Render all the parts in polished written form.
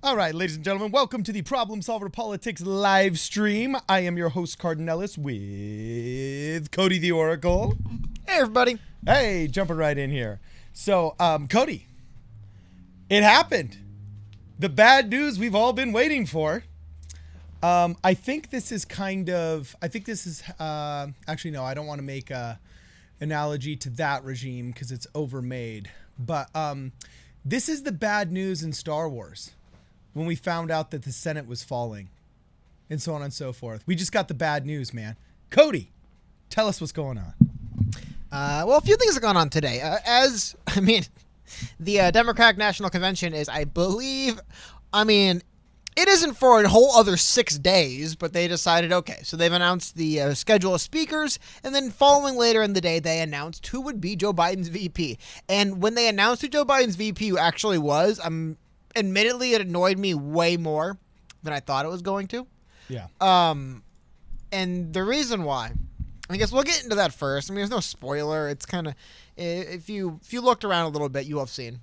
All right, ladies and gentlemen, welcome to the Problem Solver Politics live stream. I am your host, Cardinellis, with Cody the Oracle. Hey, everybody. Hey, jumping right in here. So, Cody, it happened. The bad news we've all been waiting for. I think this is actually, no, I don't want to make a analogy to that regime because it's overmade. But this is the bad news in Star Wars. When we found out that the Senate was falling and so on and so forth. We just got the bad news, man. Cody, tell us what's going on. Well, a few things are going on today. The Democratic National Convention is, it isn't for a whole other 6 days, but they decided, okay, so they've announced the schedule of speakers, and then following later in the day, they announced who would be Joe Biden's VP. And when they announced who Joe Biden's VP actually was, admittedly, it annoyed me way more than I thought it was going to. Yeah. And the reason why, I guess we'll get into that first. There's no spoiler. It's kind of, if you looked around a little bit, you will have seen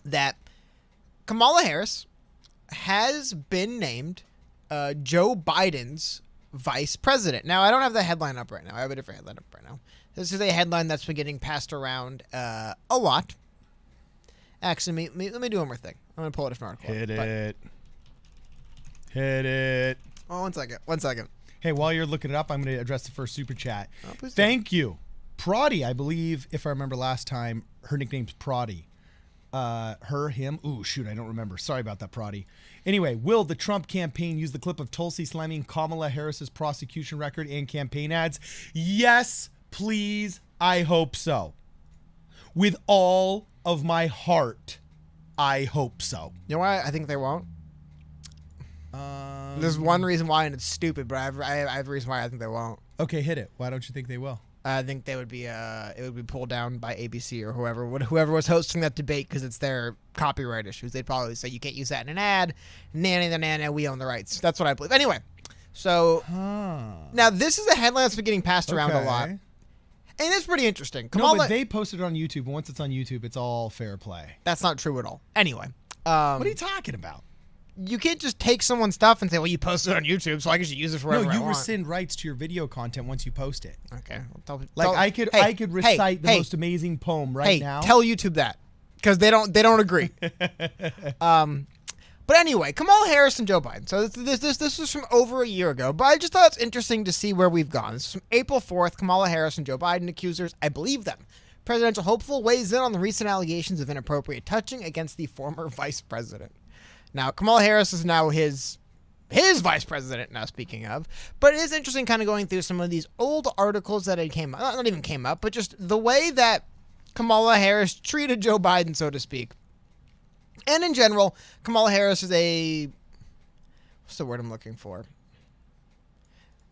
that Kamala Harris has been named Joe Biden's vice president. Now, I don't have the headline up right now. I have a different headline up right now. This is a headline that's been getting passed around a lot. Actually, let me do one more thing. I'm going to pull a different article. Hit it. Oh, one second. Hey, while you're looking it up, I'm going to address the first super chat. Oh, please Thank you. Proddy, I believe, if I remember last time, her nickname's Proddy. Him. Ooh, shoot, I don't remember. Sorry about that, Proddy. Anyway, will the Trump campaign use the clip of Tulsi slamming Kamala Harris's prosecution record and campaign ads? Yes, please. I hope so. With all of my heart, I hope so. You know why I think they won't? There's one reason why, and it's stupid, but I have a reason why I think they won't. Okay, hit it. Why don't you think they will? I think they would be it would be pulled down by ABC or whoever was hosting that debate because it's their copyright issues. They'd probably say you can't use that in an ad. Nana, we own the rights. That's what I believe. Anyway, so now this is a headline that's been getting passed around a lot. And it's pretty interesting. But they posted it on YouTube. And once it's on YouTube, it's all fair play. That's not true at all. Anyway. What are you talking about? You can't just take someone's stuff and say, well, you posted it on YouTube, so I can just use it forever. No, you rescind rights to your video content once you post it. Okay. I could recite the most amazing poem now. Tell YouTube that. Because they don't agree. But anyway, Kamala Harris and Joe Biden. So this was from over a year ago, but I just thought it's interesting to see where we've gone. This is from April 4th. Kamala Harris and Joe Biden accusers, I believe them. Presidential hopeful weighs in on the recent allegations of inappropriate touching against the former vice president. Now, Kamala Harris is now his vice president, now speaking of. But it is interesting kind of going through some of these old articles that not even came up, but just the way that Kamala Harris treated Joe Biden, so to speak. And in general, Kamala Harris is what's the word I'm looking for?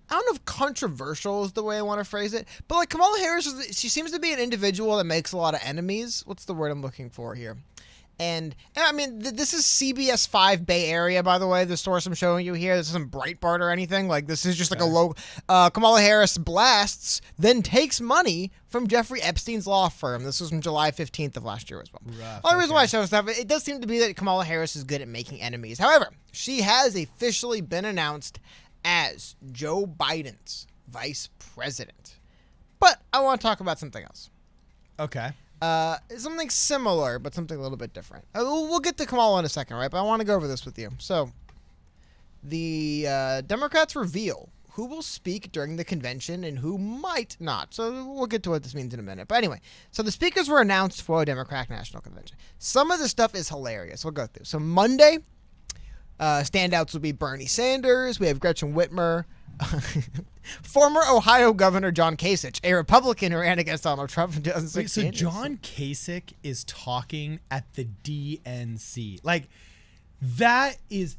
I don't know if controversial is the way I want to phrase it, but like Kamala Harris, she seems to be an individual that makes a lot of enemies. What's the word I'm looking for here? And I mean, this is CBS 5 Bay Area, by the way, the source I'm showing you here. This isn't Breitbart or anything. Like, this is just like a low... Kamala Harris blasts, then takes money from Jeffrey Epstein's law firm. This was from July 15th of last year as well. Rough, The reason why I show stuff, it does seem to be that Kamala Harris is good at making enemies. However, she has officially been announced as Joe Biden's vice president. But I want to talk about something else. Okay. Something similar, but something a little bit different. We'll get to Kamala in a second, right? But I want to go over this with you. So, the Democrats reveal who will speak during the convention and who might not. So, we'll get to what this means in a minute. But anyway, so the speakers were announced for a Democratic National Convention. Some of the stuff is hilarious. We'll go through. So, Monday, standouts will be Bernie Sanders. We have Gretchen Whitmer. Former Ohio Governor John Kasich, a Republican who ran against Donald Trump in 2016. Wait, so John Kasich is talking at the DNC. Like, that is...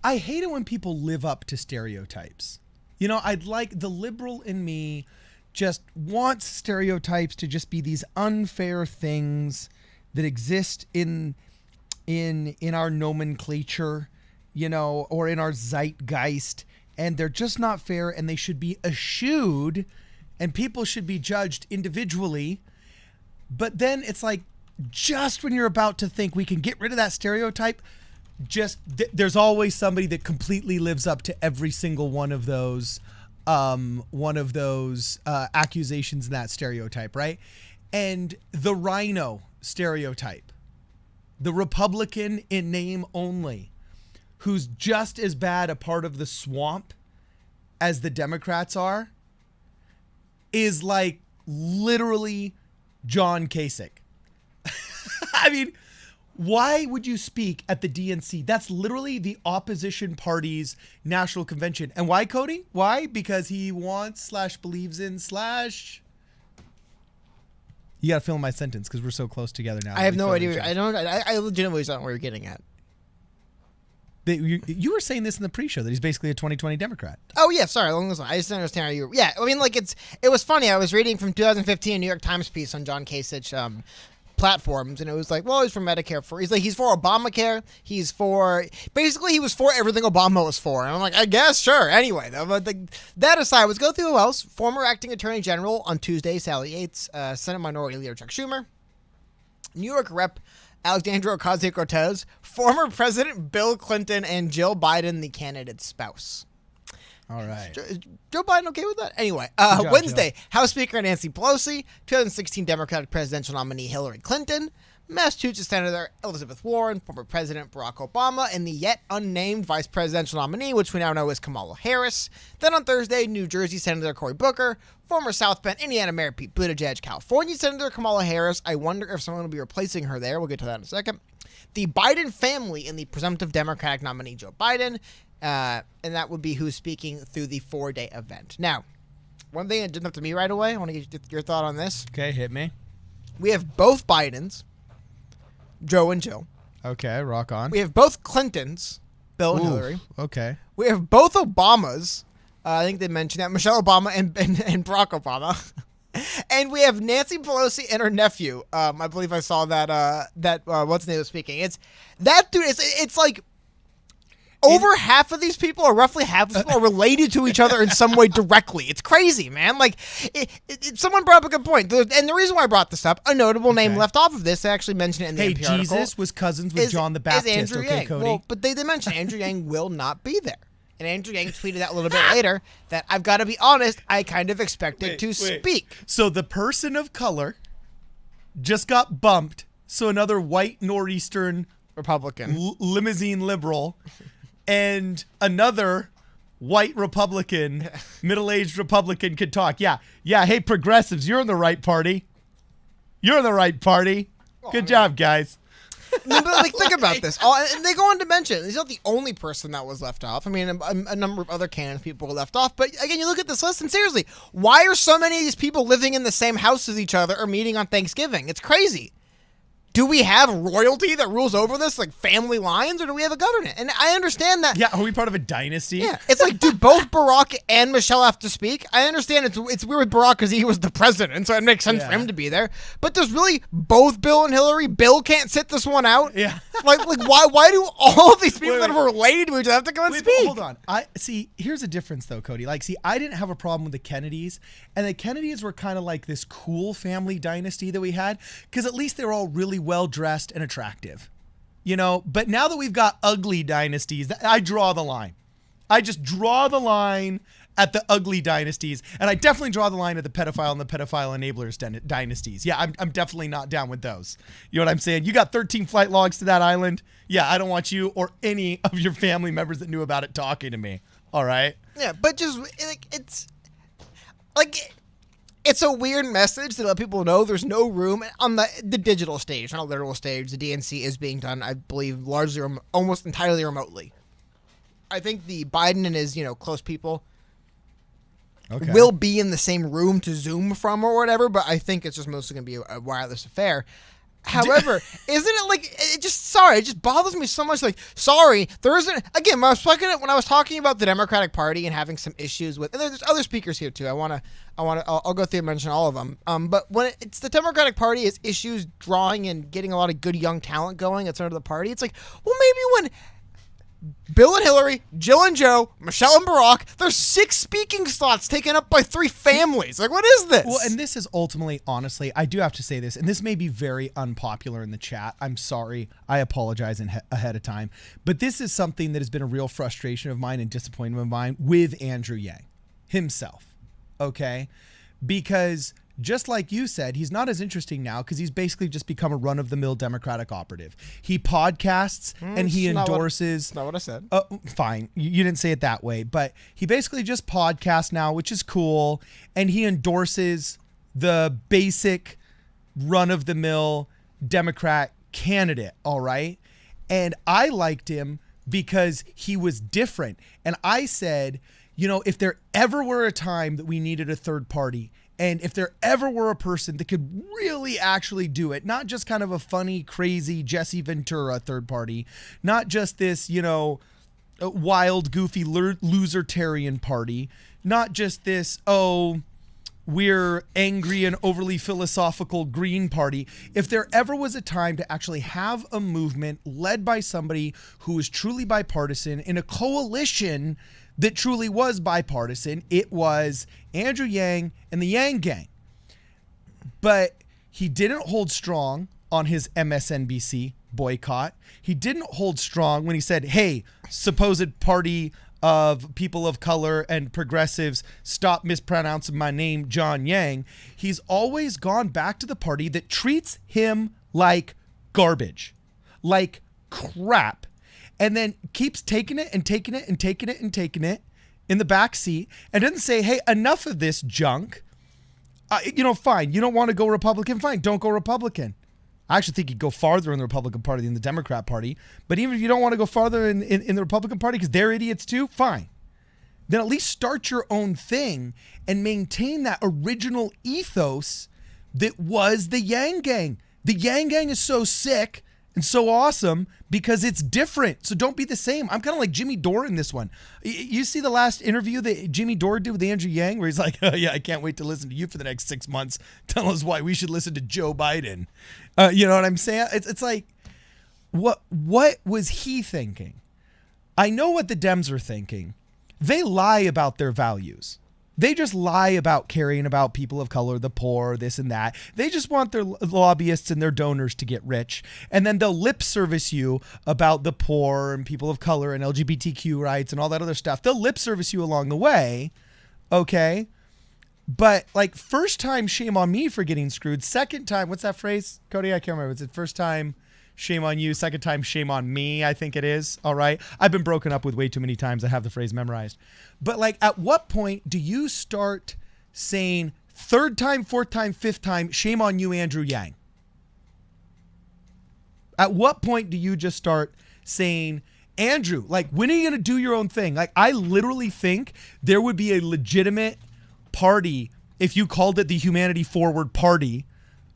I hate it when people live up to stereotypes. You know, I'd like... The liberal in me just wants stereotypes to just be these unfair things that exist in our nomenclature, you know, or in our zeitgeist. And they're just not fair, and they should be eschewed, and people should be judged individually. But then it's like, just when you're about to think we can get rid of that stereotype, there's always somebody that completely lives up to every single one of those accusations in that stereotype, right? And the rhino stereotype, the Republican in name only, who's just as bad a part of the swamp as the Democrats are, is like literally John Kasich. I mean, why would you speak at the DNC? That's literally the opposition party's national convention. And why, Cody? Why? Because he wants / believes in / You got to fill in my sentence because we're so close together now. I have no idea. I legitimately don't know where you're getting at. You were saying this in the pre-show that he's basically a 2020 Democrat. Oh yeah, sorry. Along those lines, I just didn't understand how you were. Yeah, I mean, like it was funny. I was reading from 2015 New York Times piece on John Kasich platforms, and it was like, well, he's for Medicare. He's for Obamacare. He was for everything Obama was for. And I'm like, I guess, sure. Anyway, that aside, let's go through who else. Former acting attorney general on Tuesday, Sally Yates, Senate Minority Leader Chuck Schumer, New York Rep. Alexandria Ocasio-Cortez, former President Bill Clinton, and Jill Biden, the candidate's spouse. All right. Joe Biden okay with that? Anyway, job, Wednesday, House Speaker Nancy Pelosi, 2016 Democratic presidential nominee Hillary Clinton, Massachusetts Senator Elizabeth Warren, former President Barack Obama, and the yet unnamed vice presidential nominee, which we now know is Kamala Harris. Then on Thursday, New Jersey Senator Cory Booker, former South Bend, Indiana Mayor Pete Buttigieg, California Senator Kamala Harris. I wonder if someone will be replacing her there. We'll get to that in a second. The Biden family and the presumptive Democratic nominee Joe Biden, and that would be who's speaking through the 4-day event. Now, one thing that jumped up to me right away, I want to get your thought on this. Okay, hit me. We have both Bidens, Joe and Jill. Okay, rock on. We have both Clintons, Bill and Hillary. Okay. We have both Obamas. I think they mentioned that. Michelle Obama and Barack Obama. And we have Nancy Pelosi and her nephew. I believe I saw that what's his name was speaking. It's that dude. It's like over half of these people, or roughly half of these people, are related to each other in some way directly. It's crazy, man. Like, someone brought up a good point. And the reason why I brought this up, a notable name left off of this, I actually mentioned it in the NPR article. Jesus was cousins with John the Baptist. Is Andrew Yang. Cody? Well, but they mentioned Andrew Yang will not be there. And Andrew Yang tweeted out a little bit later that, I've got to be honest, I kind of expected to speak. So the person of color just got bumped, so another white northeastern Republican limousine liberal and another white Republican, middle-aged Republican could talk. Yeah, hey, progressives, you're in the right party. You're in the right party. Good job, guys. No, but like, think about this. And they go on to mention, he's not the only person that was left off. I mean, a number of other candidates people were left off. But again, you look at this list, and seriously, why are so many of these people living in the same house as each other or meeting on Thanksgiving? It's crazy. Do we have royalty that rules over this, like family lines, or do we have a government? And I understand that. Yeah, are we part of a dynasty? Yeah, it's like, do both Barack and Michelle have to speak? I understand it's weird with Barack because he was the president, so it makes sense for him to be there. But does really both Bill and Hillary? Bill can't sit this one out. Yeah, like why do all of these people that are related to each other have to come and speak? Hold on, here's a difference though, Cody. Like, I didn't have a problem with the Kennedys, and the Kennedys were kind of like this cool family dynasty that we had because at least they were all really well dressed and attractive, you know. But now that we've got ugly dynasties, I draw the line. I just draw the line at the ugly dynasties, and I definitely draw the line at the pedophile and the pedophile enablers dynasties. Yeah, I'm definitely not down with those. You know what I'm saying? You got 13 flight logs to that island. Yeah, I don't want you or any of your family members that knew about it talking to me. All right. Yeah, but just like it's a weird message to let people know there's no room on the digital stage, not a literal stage. The DNC is being done, I believe, largely, almost entirely remotely. I think the Biden and his, close people will be in the same room to Zoom from or whatever, but I think it's just mostly going to be a wireless affair. However, isn't it like, it just bothers me so much. Like, sorry, there isn't, again, when I was talking about the Democratic Party and having some issues with, and there's other speakers here too. I'll go through and mention all of them. But when it's the Democratic Party is issues drawing and getting a lot of good young talent going at center of the party, it's like, well, maybe Bill and Hillary, Jill and Joe, Michelle and Barack. There's 6 speaking slots taken up by 3 families. Like, what is this? Well, and this is ultimately, honestly, I do have to say this, and this may be very unpopular in the chat. I'm sorry. I apologize ahead of time. But this is something that has been a real frustration of mine and disappointment of mine with Andrew Yang himself. Okay? Because just like you said, he's not as interesting now because he's basically just become a run-of-the-mill Democratic operative. He podcasts and he endorses. That's not what I said. Fine. You didn't say it that way. But he basically just podcasts now, which is cool. And he endorses the basic run-of-the-mill Democrat candidate, all right? And I liked him because he was different. And I said, you know, if there ever were a time that we needed a third party, and if there ever were a person that could really actually do it, not just kind of a funny, crazy Jesse Ventura third party, not just this, you know, wild, goofy, losertarian party, not just this, oh, we're angry and overly philosophical Green Party. If there ever was a time to actually have a movement led by somebody who is truly bipartisan in a coalition that truly was bipartisan, it was Andrew Yang and the Yang Gang. But he didn't hold strong on his MSNBC boycott. He didn't hold strong when he said, hey, supposed party of people of color and progressives, stop mispronouncing my name, John Yang. He's always gone back to the party that treats him like garbage, like crap, and then keeps taking it and taking it and taking it and taking it in the back seat and doesn't say, hey, enough of this junk. You know, fine. You don't want to go Republican? Fine. Don't go Republican. I actually think you'd go farther in the Republican Party than the Democrat Party. But even if you don't want to go farther in the Republican Party because they're idiots too, fine. Then at least start your own thing and maintain that original ethos that was the Yang Gang. The Yang Gang is so sick and so awesome because it's different. So don't be the same. I'm kind of like Jimmy Dore in this one. You see the last interview that Jimmy Dore did with Andrew Yang where he's like, oh, yeah, I can't wait to listen to you for the next 6 months. Tell us why we should listen to Joe Biden. You know what I'm saying? It's like, what was he thinking? I know what the Dems are thinking. They lie about their values. They just lie about caring about people of color, the poor, this and that. They just want their lobbyists and their donors to get rich. And then they'll lip service you about the poor and people of color and LGBTQ rights and all that other stuff. They'll lip service you along the way. Okay. But like first time, shame on me for getting screwed. Second time, what's that phrase? Cody, I can't remember. Is it first time, shame on you? Second time, shame on me, I think it is. All right. I've been broken up with way too many times. I have the phrase memorized. But like at what point do you start saying third time, fourth time, fifth time, shame on you, Andrew Yang? At what point do you just start saying, Andrew, like when are you going to do your own thing? Like I literally think there would be a legitimate party if you called it the Humanity Forward Party,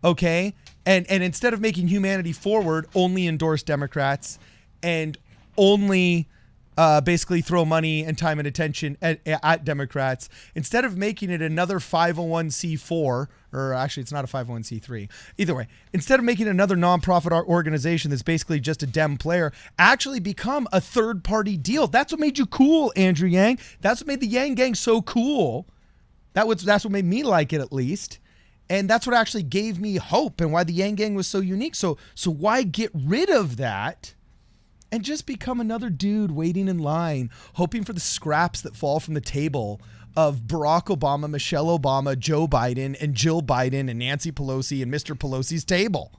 okay? And instead of making Humanity Forward only endorse Democrats and only basically throw money and time and attention at Democrats, instead of making it another 501c4, or actually it's not a 501c3, either way, instead of making another nonprofit organization that's basically just a Dem player, actually become a third party deal. That's what made you cool, Andrew Yang. That's what made the Yang Gang so cool. That's what made me like it, at least. And that's what actually gave me hope and why the Yang Gang was so unique. So why get rid of that and just become another dude waiting in line, hoping for the scraps that fall from the table of Barack Obama, Michelle Obama, Joe Biden, and Jill Biden, and Nancy Pelosi, and Mr. Pelosi's table?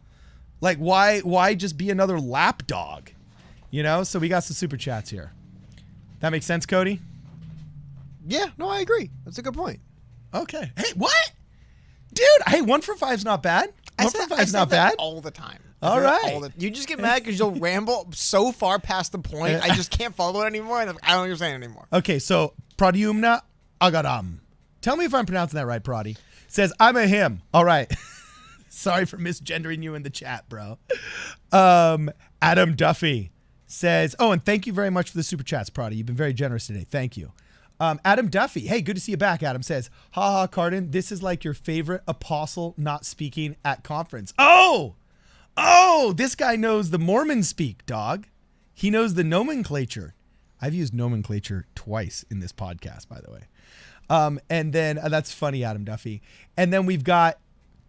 Like, why just be another lapdog? You know? So we got some super chats here. That makes sense, Cody? Yeah, no, I agree. That's a good point. Okay. Hey, what? Dude, hey, 1 for 5's not bad. 1 for 5's not bad. All the time. All right. You just get mad because you'll ramble so far past the point. I just can't follow it anymore. And I don't understand anymore. Okay, so Pradyumna Agaram. Tell me if I'm pronouncing that right, Pradi. Says, I'm a him. All right. Sorry for misgendering you in the chat, bro. Adam Duffy says, oh, and thank you very much for the super chats, Pradi. You've been very generous today. Thank you. Adam Duffy. Hey, good to see you back, Adam. Says, haha, Cardin, this is like your favorite apostle not speaking at conference. Oh, this guy knows the Mormon speak, dog. He knows the nomenclature. I've used nomenclature twice in this podcast, by the way. And then that's funny, Adam Duffy. And then we've got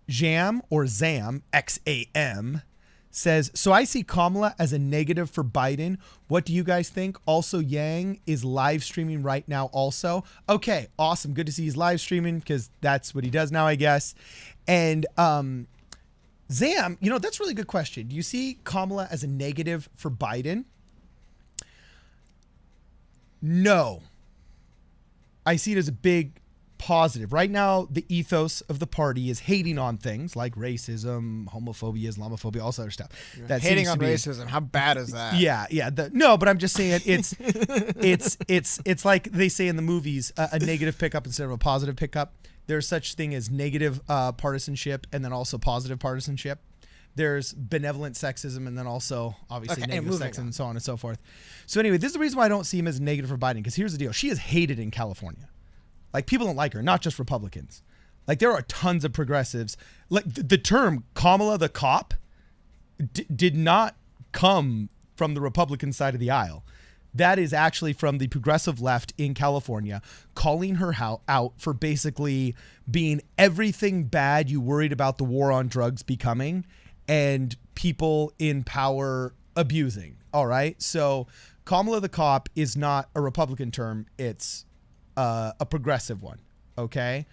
Jam or Zam, XAM, says, so I see Kamala as a negative for Biden. What do you guys think? Also, Yang is live streaming right now also. Okay, awesome. Good to see he's live streaming because that's what he does now, I guess. And Zam, that's a really good question. Do you see Kamala as a negative for Biden? No. I see it as a big positive. Right now, the ethos of the party is hating on things like racism, homophobia, Islamophobia, all this other stuff. That hating on racism. How bad is that? Yeah. No, but I'm just saying it's like they say in the movies, a negative pickup instead of a positive pickup. There's such thing as negative partisanship and then also positive partisanship. There's benevolent sexism and then also obviously negative sexism and so on and so forth. So anyway, this is the reason why I don't see him as negative for Biden, because here's the deal. She is hated in California. Like, people don't like her, not just Republicans. Like, there are tons of progressives. Like, the term Kamala the cop did not come from the Republican side of the aisle. That is actually from the progressive left in California, calling her out for basically being everything bad you worried about the war on drugs becoming and people in power abusing. All right. So Kamala the cop is not a Republican term. It's a progressive one. Okay.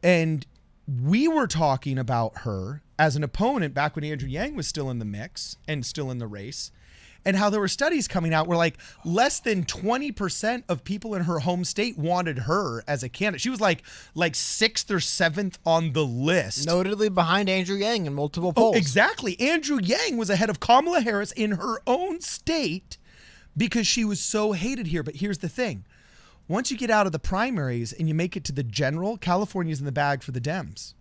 And we were talking about her as an opponent back when Andrew Yang was still in the mix and still in the race, and how there were studies coming out where like less than 20% of people in her home state wanted her as a candidate. She was like 6th or 7th on the list. Notably behind Andrew Yang in multiple polls. Oh, exactly. Andrew Yang was ahead of Kamala Harris in her own state because she was so hated here. But here's the thing. Once you get out of the primaries and you make it to the general, California's in the bag for the Dems.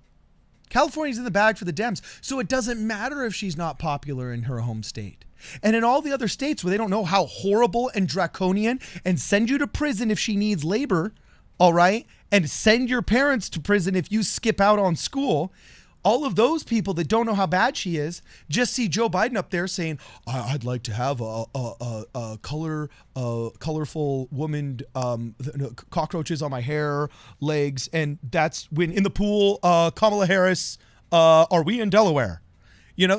California's in the bag for the Dems. So it doesn't matter if she's not popular in her home state. And in all the other states where they don't know how horrible and draconian and send you to prison if she needs labor, all right, and send your parents to prison if you skip out on school, all of those people that don't know how bad she is just see Joe Biden up there saying, I'd like to have a colorful woman, cockroaches on my hair, legs. And that's when in the pool, Kamala Harris, are we in Delaware?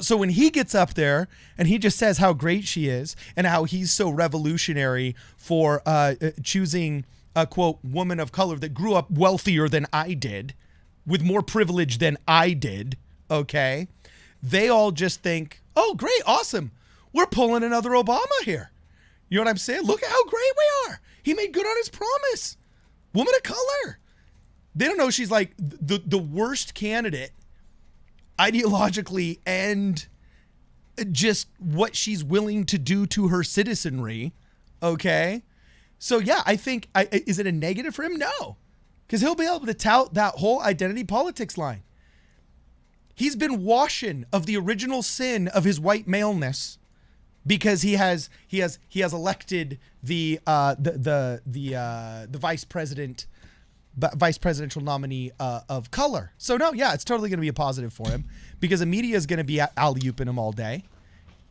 So when he gets up there and he just says how great she is and how he's so revolutionary for choosing a, quote, woman of color that grew up wealthier than I did, with more privilege than I did, okay, they all just think, oh, great, awesome. We're pulling another Obama here. You know what I'm saying? Look at how great we are. He made good on his promise. Woman of color. They don't know she's like the worst candidate ideologically and just what she's willing to do to her citizenry, okay? So, yeah, I think, is it a negative for him? No. Because he'll be able to tout that whole identity politics line. He's been washing of the original sin of his white maleness because he has elected the vice presidential nominee of color. So no, yeah, it's totally going to be a positive for him because the media is going to be alley-ooping him all day,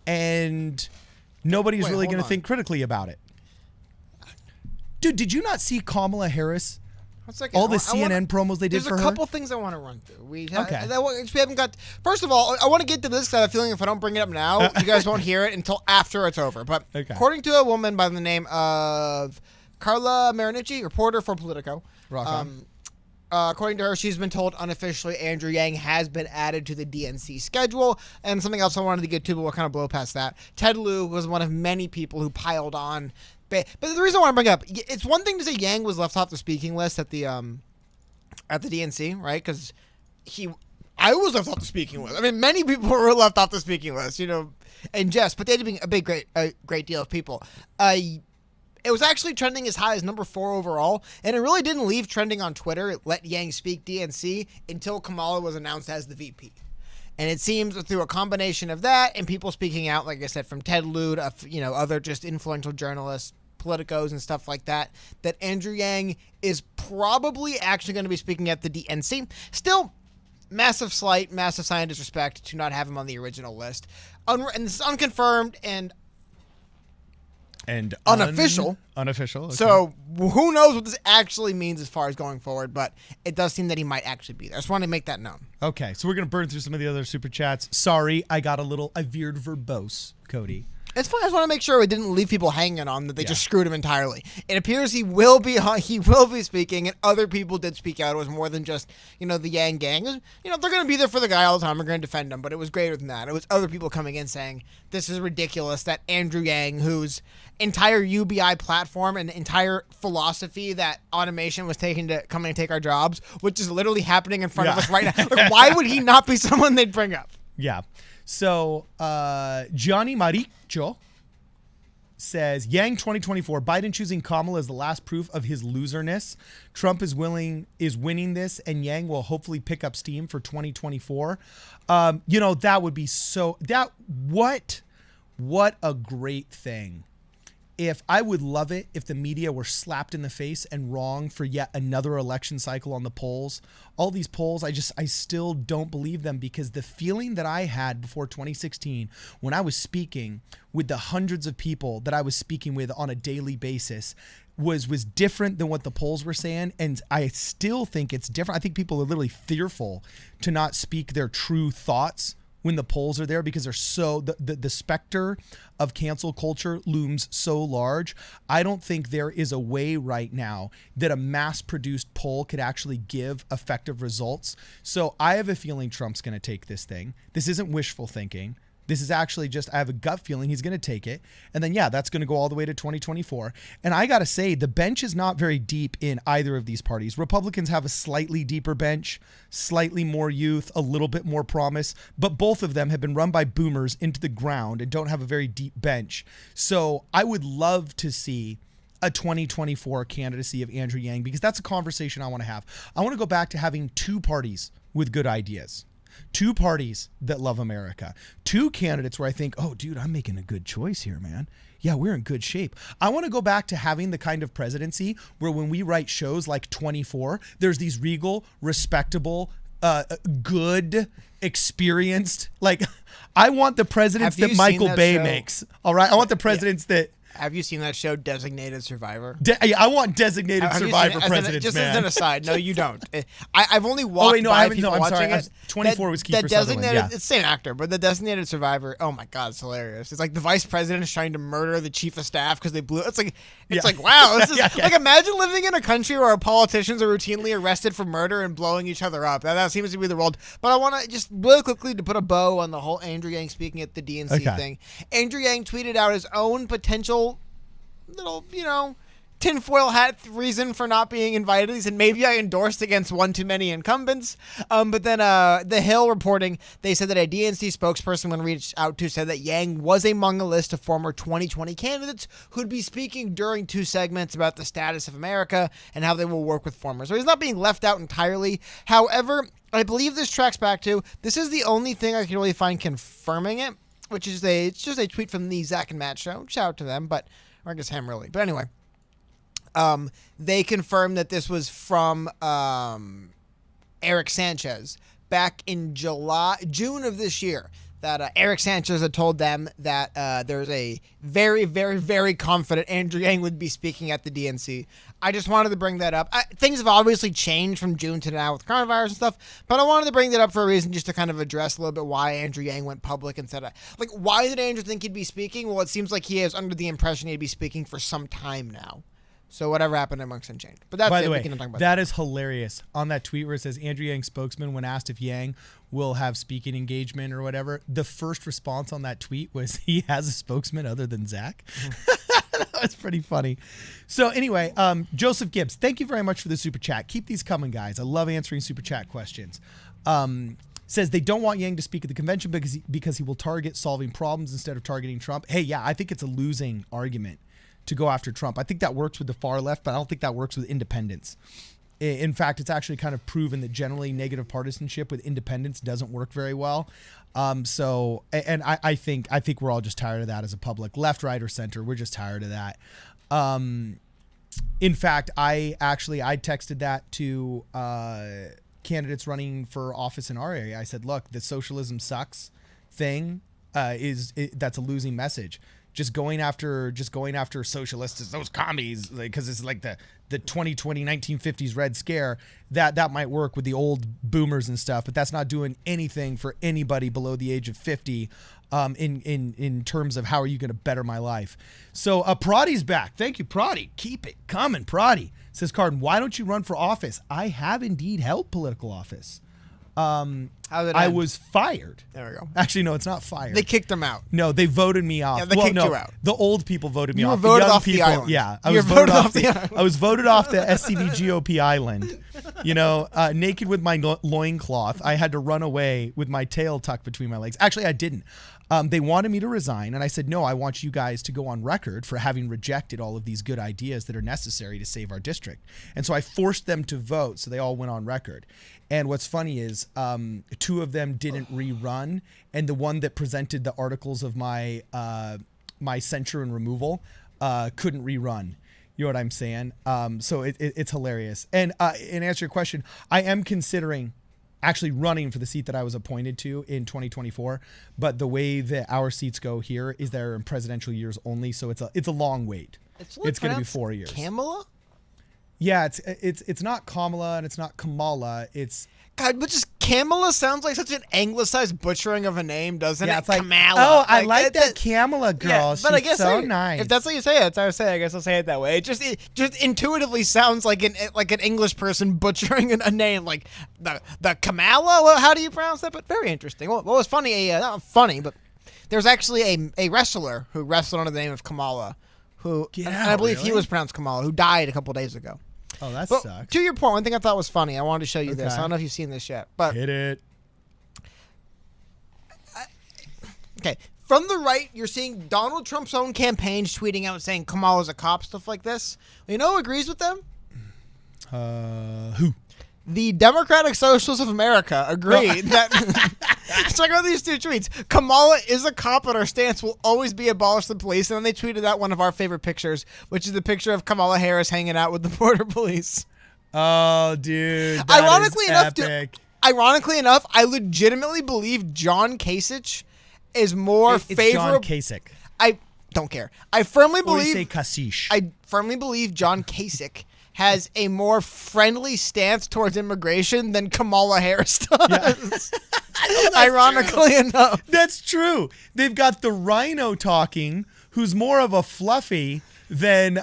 and nobody's really going to think critically about it. Dude, did you not see Kamala Harris? All the CNN promos they did for her? There's a couple things I want to run through. We haven't got... First of all, I want to get to this because I have a feeling if I don't bring it up now, you guys won't hear it until after it's over. But according to a woman by the name of Carla Marinici, reporter for Politico, according to her, she's been told unofficially Andrew Yang has been added to the DNC schedule. And something else I wanted to get to, but we'll kind of blow past that. Ted Lieu was one of many people who piled on. But the reason I want to bring up, it's one thing to say Yang was left off the speaking list at the DNC, right? Because I was left off the speaking list. I mean, many people were left off the speaking list, and just, but they had been a great deal of people. It was actually trending as high as number 4 overall, and it really didn't leave trending on Twitter. It let Yang speak DNC until Kamala was announced as the VP. And it seems through a combination of that and people speaking out, like I said, from Ted Lieu to, other just influential journalists, politicos and stuff like that, that Andrew Yang is probably actually going to be speaking at the DNC. Still, massive sign of disrespect to not have him on the original list. And this is unconfirmed, and And unofficial. Unofficial. Okay. So who knows what this actually means as far as going forward, but it does seem that he might actually be there. I just wanted to make that known. Okay, so we're going to burn through some of the other super chats. Sorry, I veered verbose, Cody. It's fine. I just want to make sure we didn't leave people hanging on that they just screwed him entirely. It appears he will be speaking, and other people did speak out. It was more than just, the Yang gang. They're going to be there for the guy all the time. We're going to defend him, but it was greater than that. It was other people coming in saying, this is ridiculous that Andrew Yang, whose entire UBI platform and entire philosophy that automation was coming to take our jobs, which is literally happening in front of us right now. Like, why would he not be someone they'd bring up? Yeah. So Gianni Maricho says, Yang 2024, Biden choosing Kamala is the last proof of his loserness. Trump is winning this, and Yang will hopefully pick up steam for 2024. That would be what a great thing. I would love it if the media were slapped in the face and wrong for yet another election cycle on the polls. All these polls, I still don't believe them, because the feeling that I had before 2016 when I was speaking with the hundreds of people that I was speaking with on a daily basis was different than what the polls were saying. And I still think it's different. I think people are literally fearful to not speak their true thoughts when the polls are there, because they're so the specter of cancel culture looms so large. I don't think there is a way right now that a mass-produced poll could actually give effective results. So I have a feeling Trump's going to take this thing. This isn't wishful thinking. This is actually just, I have a gut feeling he's going to take it. And then, that's going to go all the way to 2024. And I got to say, the bench is not very deep in either of these parties. Republicans have a slightly deeper bench, slightly more youth, a little bit more promise, but both of them have been run by boomers into the ground and don't have a very deep bench. So I would love to see a 2024 candidacy of Andrew Yang, because that's a conversation I want to have. I want to go back to having two parties with good ideas. Two parties that love America. Two candidates where I think, oh, dude, I'm making a good choice here, man. Yeah, we're in good shape. I want to go back to having the kind of presidency where when we write shows like 24, there's these regal, respectable, good, experienced. Like, I want the presidents that Michael Bay makes. All right? I want the presidents that... Have you seen that show, Designated Survivor? I want Designated Survivor presidents, just man. as an aside, no, you don't. I've only watched people I'm watching sorry. it. 24 was Kiefer Sutherland. Yeah. It's the same actor, but the Designated Survivor, oh my God, it's hilarious. It's like the vice president is trying to murder the chief of staff because they blew. It's like wow, this is like, imagine living in a country where our politicians are routinely arrested for murder and blowing each other up. That seems to be the world. But I want to just really quickly to put a bow on the whole Andrew Yang speaking at the DNC thing. Andrew Yang tweeted out his own potential little, tinfoil hat reason for not being invited. He said, maybe I endorsed against one too many incumbents. But then The Hill reporting, they said that a DNC spokesperson when reached out to said that Yang was among a list of former 2020 candidates who'd be speaking during two segments about the status of America and how they will work with formers. So he's not being left out entirely. However, I believe this tracks back to, this is the only thing I can really find confirming it, which is it's just a tweet from the Zach and Matt show. Shout out to them, or I guess him really. But anyway, they confirmed that this was from Eric Sanchez back in June of this year. That Eric Sanchez had told them that there's a very, very, very confident Andrew Yang would be speaking at the DNC. I just wanted to bring that up. Things have obviously changed from June to now with coronavirus and stuff, but I wanted to bring that up for a reason, just to kind of address a little bit why Andrew Yang went public and said, why did Andrew think he'd be speaking? Well, it seems like he is under the impression he'd be speaking for some time now. So whatever happened amongst and changed. But that's By the way, that is hilarious. On that tweet where it says Andrew Yang spokesman, when asked if Yang will have speaking engagement or whatever, the first response on that tweet was he has a spokesman other than Zach. That was pretty funny. So anyway, Joseph Gibbs, thank you very much for the super chat. Keep these coming, guys. I love answering super chat questions. Says they don't want Yang to speak at the convention because he will target solving problems instead of targeting Trump. Hey, yeah, I think it's a losing argument to go after Trump. I think that works with the far left, but I don't think that works with independents. In fact, it's actually kind of proven that generally negative partisanship with independents doesn't work very well. I think we're all just tired of that as a public, left, right, or center. We're just tired of that. In fact, I texted that to candidates running for office in our area. I said, look, the socialism sucks thing that's a losing message. just going after socialists, those commies, because it's like the 2020 1950s Red Scare. That might work with the old boomers and stuff, but that's not doing anything for anybody below the age of 50. In terms of how are you going to better my life. So Proddy's back. Thank you, Proddy. Keep it coming, Proddy. Says Cardin, why don't you run for office? I have indeed held political office. How did it I end? was fired. There we go. Actually, no, it's not fired. They kicked him out. No, they voted me off. Yeah, they kicked you out. The old people voted me You were off. voted the young off the people, island. Yeah, You were voted off the island. I was voted off the SCV GOP island. You know, naked with my loincloth. I had to run away with my tail tucked between my legs. Actually, I didn't. They wanted me to resign, and I said, no, I want you guys to go on record for having rejected all of these good ideas that are necessary to save our district. And so I forced them to vote, so they all went on record. And what's funny is 2 of them didn't rerun, and the one that presented the articles of my censure and removal couldn't rerun. You know what I'm saying? So it's hilarious. And in answer to your question, I am considering actually running for the seat that I was appointed to in 2024. But the way that our seats go here is they're in presidential years only, so it's a long wait. It's going to be 4 years. Kamala? Yeah, it's not Kamala and it's not Kamala. It's God, but just Kamala sounds like such an anglicized butchering of a name, doesn't it? it's like Kamala. Oh, I like that Kamala girl. Yeah, She's but I guess so nice. If that's what you say, that's how I say. I guess I'll say it that way. It just intuitively sounds like an English person butchering a name, like the Kamala. Well, how do you pronounce that? But very interesting. Well, it was funny. Not funny, but there's actually a wrestler who wrestled under the name of Kamala, who and I believe he was pronounced Kamala, who died a couple days ago. Oh, that But sucks. to your point, one thing I thought was funny, I wanted to show you this. I Okay. don't know if you've seen this yet, but Hit it. okay. From the right, you're seeing Donald Trump's own campaigns tweeting out saying Kamala's a cop, stuff like this. You know who agrees with them? Who? The Democratic Socialists of America agreed that. Check out these 2 tweets. Kamala is a cop, and our stance will always be abolish the police. And then they tweeted out one of our favorite pictures, which is the picture of Kamala Harris hanging out with the border police. Oh, dude. That Ironically is enough, epic. Ironically enough, I legitimately believe John Kasich is more It's favorable. John Kasich. I don't care. I firmly Or you say believe. Kasich. I firmly believe John Kasich has a more friendly stance towards immigration than Kamala Harris does. Ironically enough. That's true. They've got the rhino talking, who's more of a fluffy than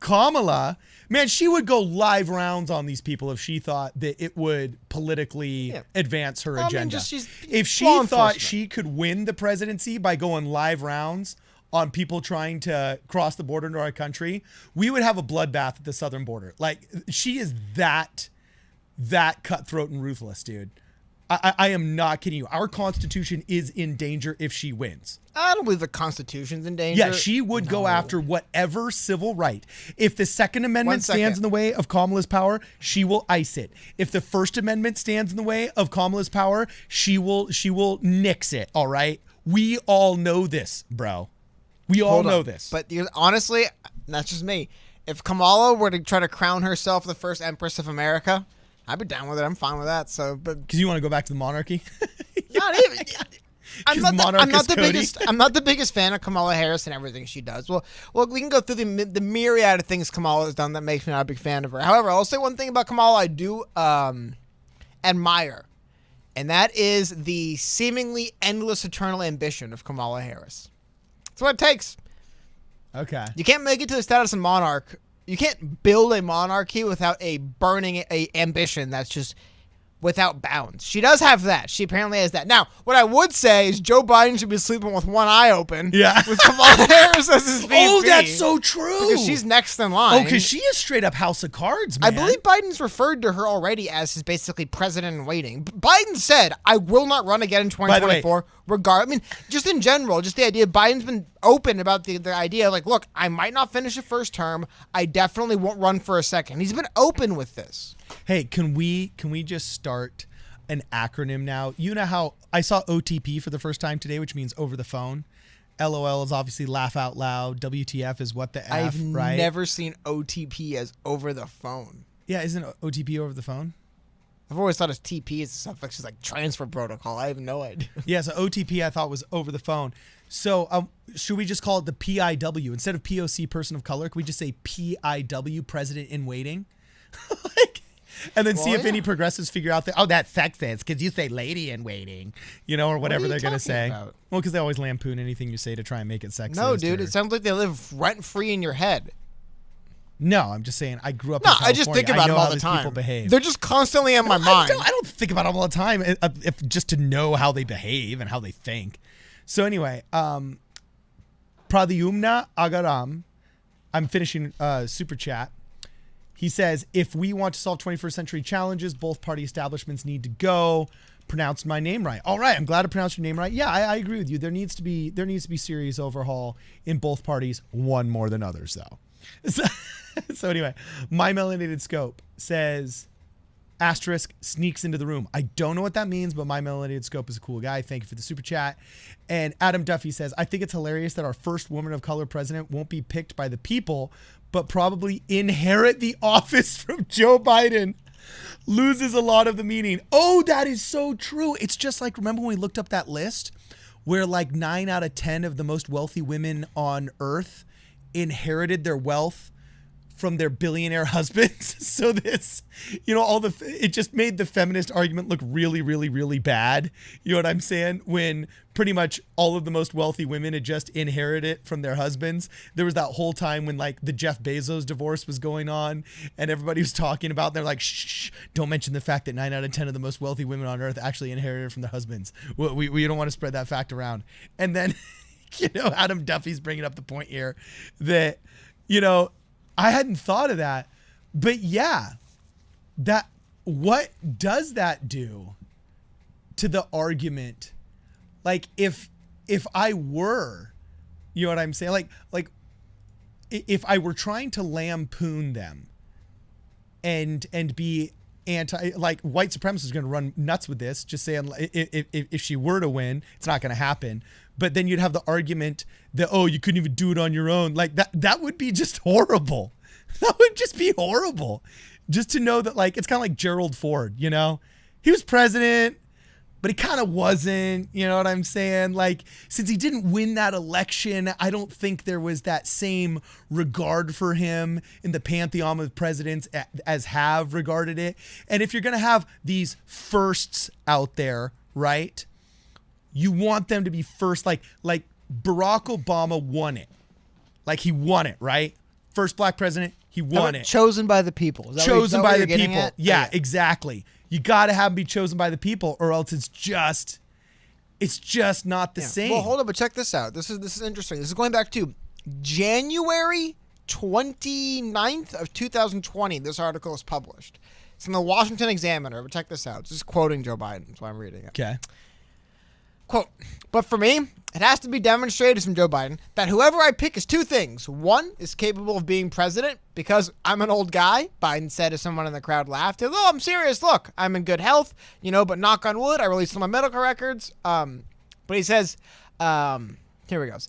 Kamala. Man, she would go live rounds on these people if she thought that it would politically advance her agenda. If she thought she could win the presidency by going live rounds on people trying to cross the border into our country, we would have a bloodbath at the southern border. Like, she is that cutthroat and ruthless, dude. I am not kidding you. Our Constitution is in danger if she wins. I don't believe the Constitution's in danger. Yeah, she would go after whatever civil right. If the Second Amendment stands in the way of Kamala's power, she will ice it. If the First Amendment stands in the way of Kamala's power, she will nix it, all right? We all know this, bro. We all know this. But honestly, that's just me. If Kamala were to try to crown herself the first Empress of America, I'd be down with it. I'm fine with that. So, but because you want to go back to the monarchy? not even. I'm not the biggest fan of Kamala Harris and everything she does. Well, we can go through the myriad of things Kamala has done that makes me not a big fan of her. However, I'll say one thing about Kamala I do admire, and that is the seemingly endless, eternal ambition of Kamala Harris. That's what it takes. Okay. You can't make it to the status of monarch. You can't build a monarchy without a burning ambition that's just without bounds. She does have that. She apparently has that. Now, what I would say is Joe Biden should be sleeping with one eye open. Yeah. With Kamala Harris as his VP. Oh, that's so true. Because she's next in line. Oh, because she is straight up House of Cards, man. I believe Biden's referred to her already as his basically president in waiting. Biden said, I will not run again in 2024. I mean, just in general, just the idea, Biden's been open about the idea, like, look, I might not finish a first term. I definitely won't run for a second. He's been open with this. Hey, can we just start an acronym now? You know how I saw OTP for the first time today, which means over the phone. LOL is obviously laugh out loud. WTF is what the F, right? I've never seen OTP as over the phone. Yeah, isn't OTP over the phone? I've always thought of TP as a suffix, is like transfer protocol. I have no idea. Yeah, so OTP I thought was over the phone. So should we just call it the PIW instead of POC, person of color? Can we just say PIW, president in waiting? Like, and then see if any progressives figure out that, oh, that's sexist because you say lady in waiting, or whatever they're going to say. About? Well, because they always lampoon anything you say to try and make it sexist. No, dude, it sounds like they live rent-free in your head. No, I'm just saying I grew up in California. I just think about them all the time. People behave. They're just constantly in my mind. I don't think about them all the time if just to know how they behave and how they think. So anyway, Pradyumna Agaram, I'm finishing super chat. He says, if we want to solve 21st century challenges, both party establishments need to go. Pronounced my name right. All right, I'm glad to pronounce your name right. Yeah, I agree with you. There needs to be serious overhaul in both parties, one more than others though. So anyway, my melanated scope says asterisk sneaks into the room. I don't know what that means, but my melanated scope is a cool guy. Thank you for the super chat. And Adam Duffy says, I think it's hilarious that our first woman of color president won't be picked by the people, but probably inherit the office from Joe Biden. Loses a lot of the meaning. Oh, that is so true. It's just like, remember when we looked up that list where like 9 out of 10 of the most wealthy women on earth inherited their wealth from their billionaire husbands? So this, it just made the feminist argument look really, really, really bad. You know what I'm saying? When pretty much all of the most wealthy women had just inherited it from their husbands. There was that whole time when like the Jeff Bezos divorce was going on and everybody was talking about, they're like, shh, don't mention the fact that 9 out of 10 of the most wealthy women on earth actually inherited it from their husbands. We don't want to spread that fact around. And then, Adam Duffy's bringing up the point here that, I hadn't thought of that, but yeah, what does that do to the argument? Like if I were, you know what I'm saying? Like if I were trying to lampoon them and be anti, like white supremacists is going to run nuts with this, just saying if she were to win, it's not going to happen. But then you'd have the argument that, oh, you couldn't even do it on your own. Like that would be just horrible. That would just be horrible. Just to know that, like, it's kind of like Gerald Ford, he was president, but he kind of wasn't, you know what I'm saying? Like, since he didn't win that election, I don't think there was that same regard for him in the pantheon of presidents as have regarded it. And if you're going to have these firsts out there, right? You want them to be first, like Barack Obama won it. Like he won it, right? First black president, he won it. Chosen by the people. Chosen by the people. Yeah, exactly. You got to have him be chosen by the people or else it's just not the same. Well, hold on, but check this out. This is interesting. This is going back to January 29th of 2020. This article is published. It's in the Washington Examiner, but check this out. This is quoting Joe Biden. That's why I'm reading it. Okay. Quote, but for me, it has to be demonstrated from Joe Biden that whoever I pick is two things. One, is capable of being president because I'm an old guy, Biden said as someone in the crowd laughed. Oh, I'm serious. Look, I'm in good health, but knock on wood, I released all my medical records. But he says, here he goes.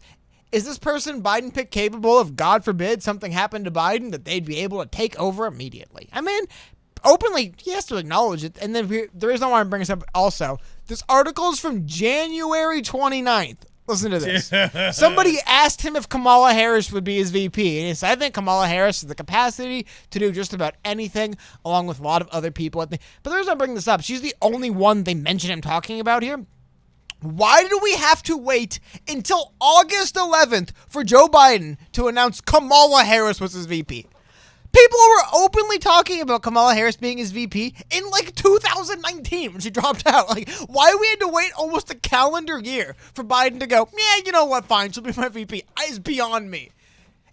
Is this person Biden picked capable of, God forbid, something happened to Biden that they'd be able to take over immediately? I mean, openly, he has to acknowledge it. And then the reason why I'm bringing this up also, this article is from January 29th. Listen to this. Somebody asked him if Kamala Harris would be his VP. And he said, I think Kamala Harris has the capacity to do just about anything, along with a lot of other people. But the reason I bring this up, she's the only one they mention him talking about here. Why do we have to wait until August 11th for Joe Biden to announce Kamala Harris was his VP? People were openly talking about Kamala Harris being his VP in like 2019 when she dropped out. Like, why we had to wait almost a calendar year for Biden to go, yeah, you know what, fine, she'll be my VP. It's beyond me.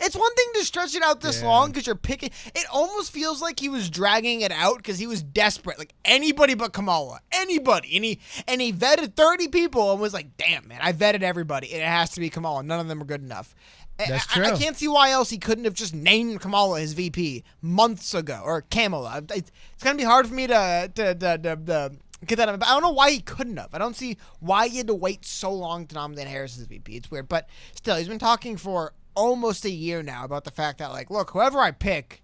It's one thing to stretch it out this long because you're picking. It almost feels like he was dragging it out because he was desperate. Like, anybody but Kamala. Anybody. And he vetted 30 people and was like, damn, man, I vetted everybody. And it has to be Kamala. None of them are good enough. That's true. I can't see why else he couldn't have just named Kamala his VP months ago, or Kamala. It's going to be hard for me to get that. I don't know why he couldn't have. I don't see why he had to wait so long to nominate Harris as VP. It's weird, but still, he's been talking for almost a year now about the fact that, like, look, whoever I pick,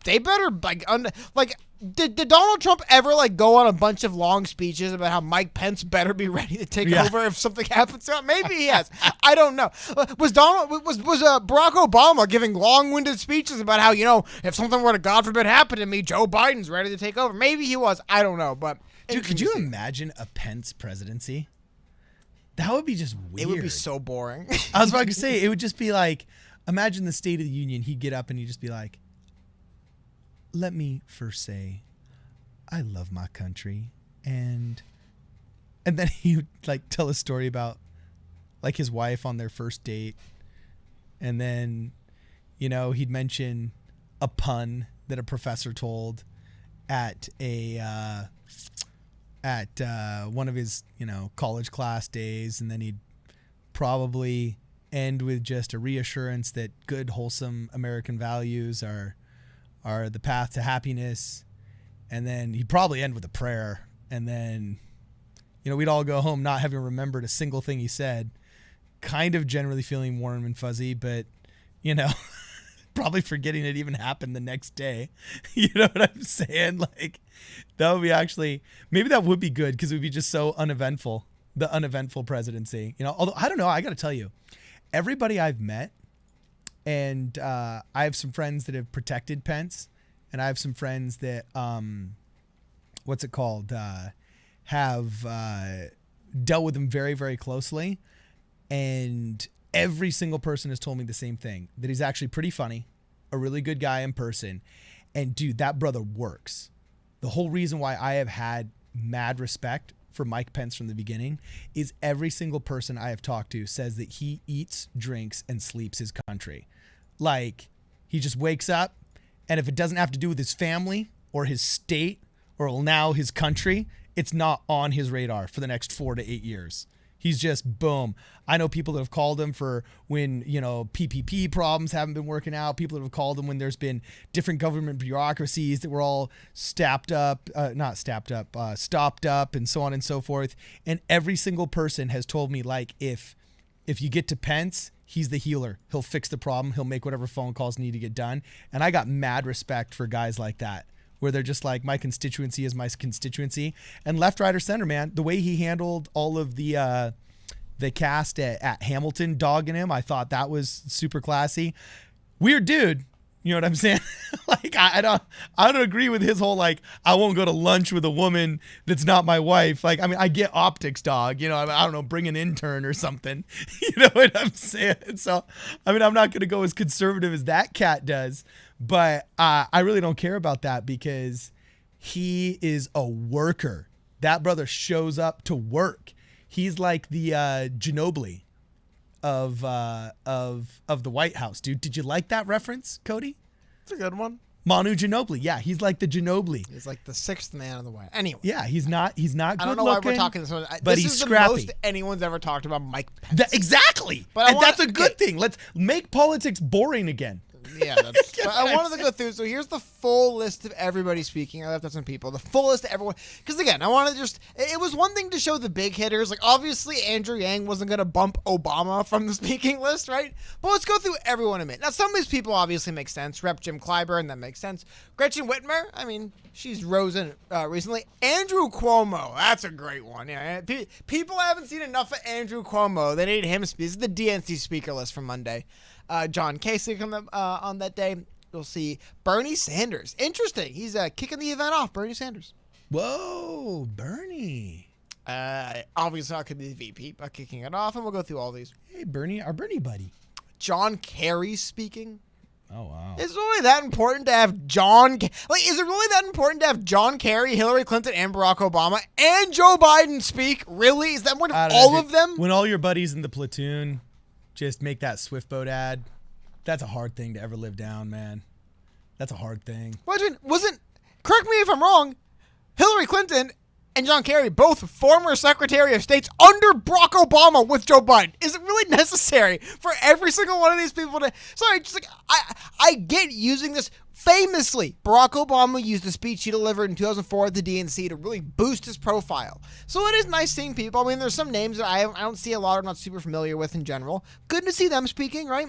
they better, Did Donald Trump ever go on a bunch of long speeches about how Mike Pence better be ready to take over if something happens to him? Maybe he has. I don't know. Was Barack Obama giving long-winded speeches about how, if something were to, God forbid, happen to me, Joe Biden's ready to take over? Maybe he was. I don't know. But dude, could you imagine a Pence presidency? That would be just weird. It would be so boring. I was about to say, it would just be like, imagine the State of the Union. He'd get up and he'd just be like, let me first say, I love my country, and then he would tell a story about his wife on their first date, and then he'd mention a pun that a professor told at one of his college class days, and then he'd probably end with just a reassurance that good, wholesome American values are the path to happiness. And then he'd probably end with a prayer. And then, we'd all go home not having remembered a single thing he said, kind of generally feeling warm and fuzzy, but, probably forgetting it even happened the next day. You know what I'm saying? That would be maybe that would be good, because it would be just so uneventful, the uneventful presidency. Although, I don't know, I got to tell you, everybody I've met, and I have some friends that have protected Pence, and I have some friends that, have dealt with him very, very closely. And every single person has told me the same thing, that he's actually pretty funny, a really good guy in person. And dude, that brother works. The whole reason why I have had mad respect for Mike Pence from the beginning is every single person I have talked to says that he eats, drinks, and sleeps his country. He just wakes up, and if it doesn't have to do with his family or his state or now his country, it's not on his radar for the next 4 to 8 years. He's just boom. I know people that have called him for when, PPP problems haven't been working out. People that have called him when there's been different government bureaucracies that were all stopped up, and so on and so forth. And every single person has told me, if you get to Pence, he's the healer. He'll fix the problem. He'll make whatever phone calls need to get done. And I got mad respect for guys like that, where they're just my constituency is my constituency. And left, right, or center, man, the way he handled all of the cast at Hamilton dogging him, I thought that was super classy. Weird dude. You know what I'm saying? I don't agree with his whole, I won't go to lunch with a woman that's not my wife. I get optics, dog. I don't know, bring an intern or something. You know what I'm saying? So, I'm not going to go as conservative as that cat does, but I really don't care about that, because he is a worker. That brother shows up to work. He's like the Ginobili of the White House, dude. Did you like that reference, Cody? It's a good one. Manu Ginobili. Yeah, he's like the Ginobili. He's like the sixth man in the White. Anyway. Yeah, he's not good looking. I don't know why we're talking this one. But he's scrappy. This is the most anyone's ever talked about Mike Pence. Exactly. And that's a good thing. Let's make politics boring again. Yeah, that's. But I wanted to go through. So here's the full list of everybody speaking. I left out some people. The full list of everyone. Because again, I wanted to just. It was one thing to show the big hitters. Obviously, Andrew Yang wasn't going to bump Obama from the speaking list, right? But let's go through everyone a minute. Now, some of these people obviously make sense. Rep. Jim Clyburn, that makes sense. Gretchen Whitmer, she's risen recently. Andrew Cuomo, that's a great one. Yeah, people haven't seen enough of Andrew Cuomo. They need him to speak. This is the DNC speaker list from Monday. John Kasich on that day. You'll see Bernie Sanders. Interesting. He's kicking the event off. Bernie Sanders. Whoa, Bernie. Obviously not going to be the VP, but kicking it off, and we'll go through all these. Hey, Bernie, our Bernie buddy. John Kerry speaking. Oh, wow. Is it really that important to have is it really that important to have John Kerry, Hillary Clinton, and Barack Obama, and Joe Biden speak? Really? Is that more than all of them? When all your buddies in the platoon just make that Swift boat ad, that's a hard thing to ever live down, man. That's a hard thing. Correct me if I'm wrong, Hillary Clinton and John Kerry, both former Secretary of States under Barack Obama with Joe Biden. Is it really necessary for every single one of these people to... Sorry, I get using this. Famously, Barack Obama used the speech he delivered in 2004 at the DNC to really boost his profile. So it is nice seeing people. There's some names that I don't see a lot, I'm not super familiar with in general. Good to see them speaking, right?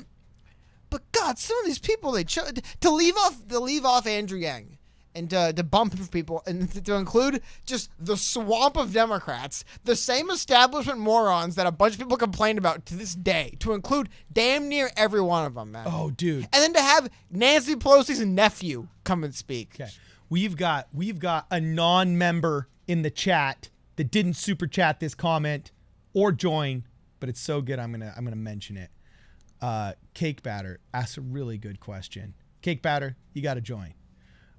But God, some of these people they chose to leave off Andrew Yang and to bump for people, and to include just the swamp of Democrats, the same establishment morons that a bunch of people complain about to this day, to include damn near every one of them, man. Oh, dude. And then to have Nancy Pelosi's nephew come and speak. Okay. We've got a non-member in the chat that didn't super chat this comment or join, but it's so good I'm gonna mention it. Cake Batter asks a really good question. Cake Batter, you got to join.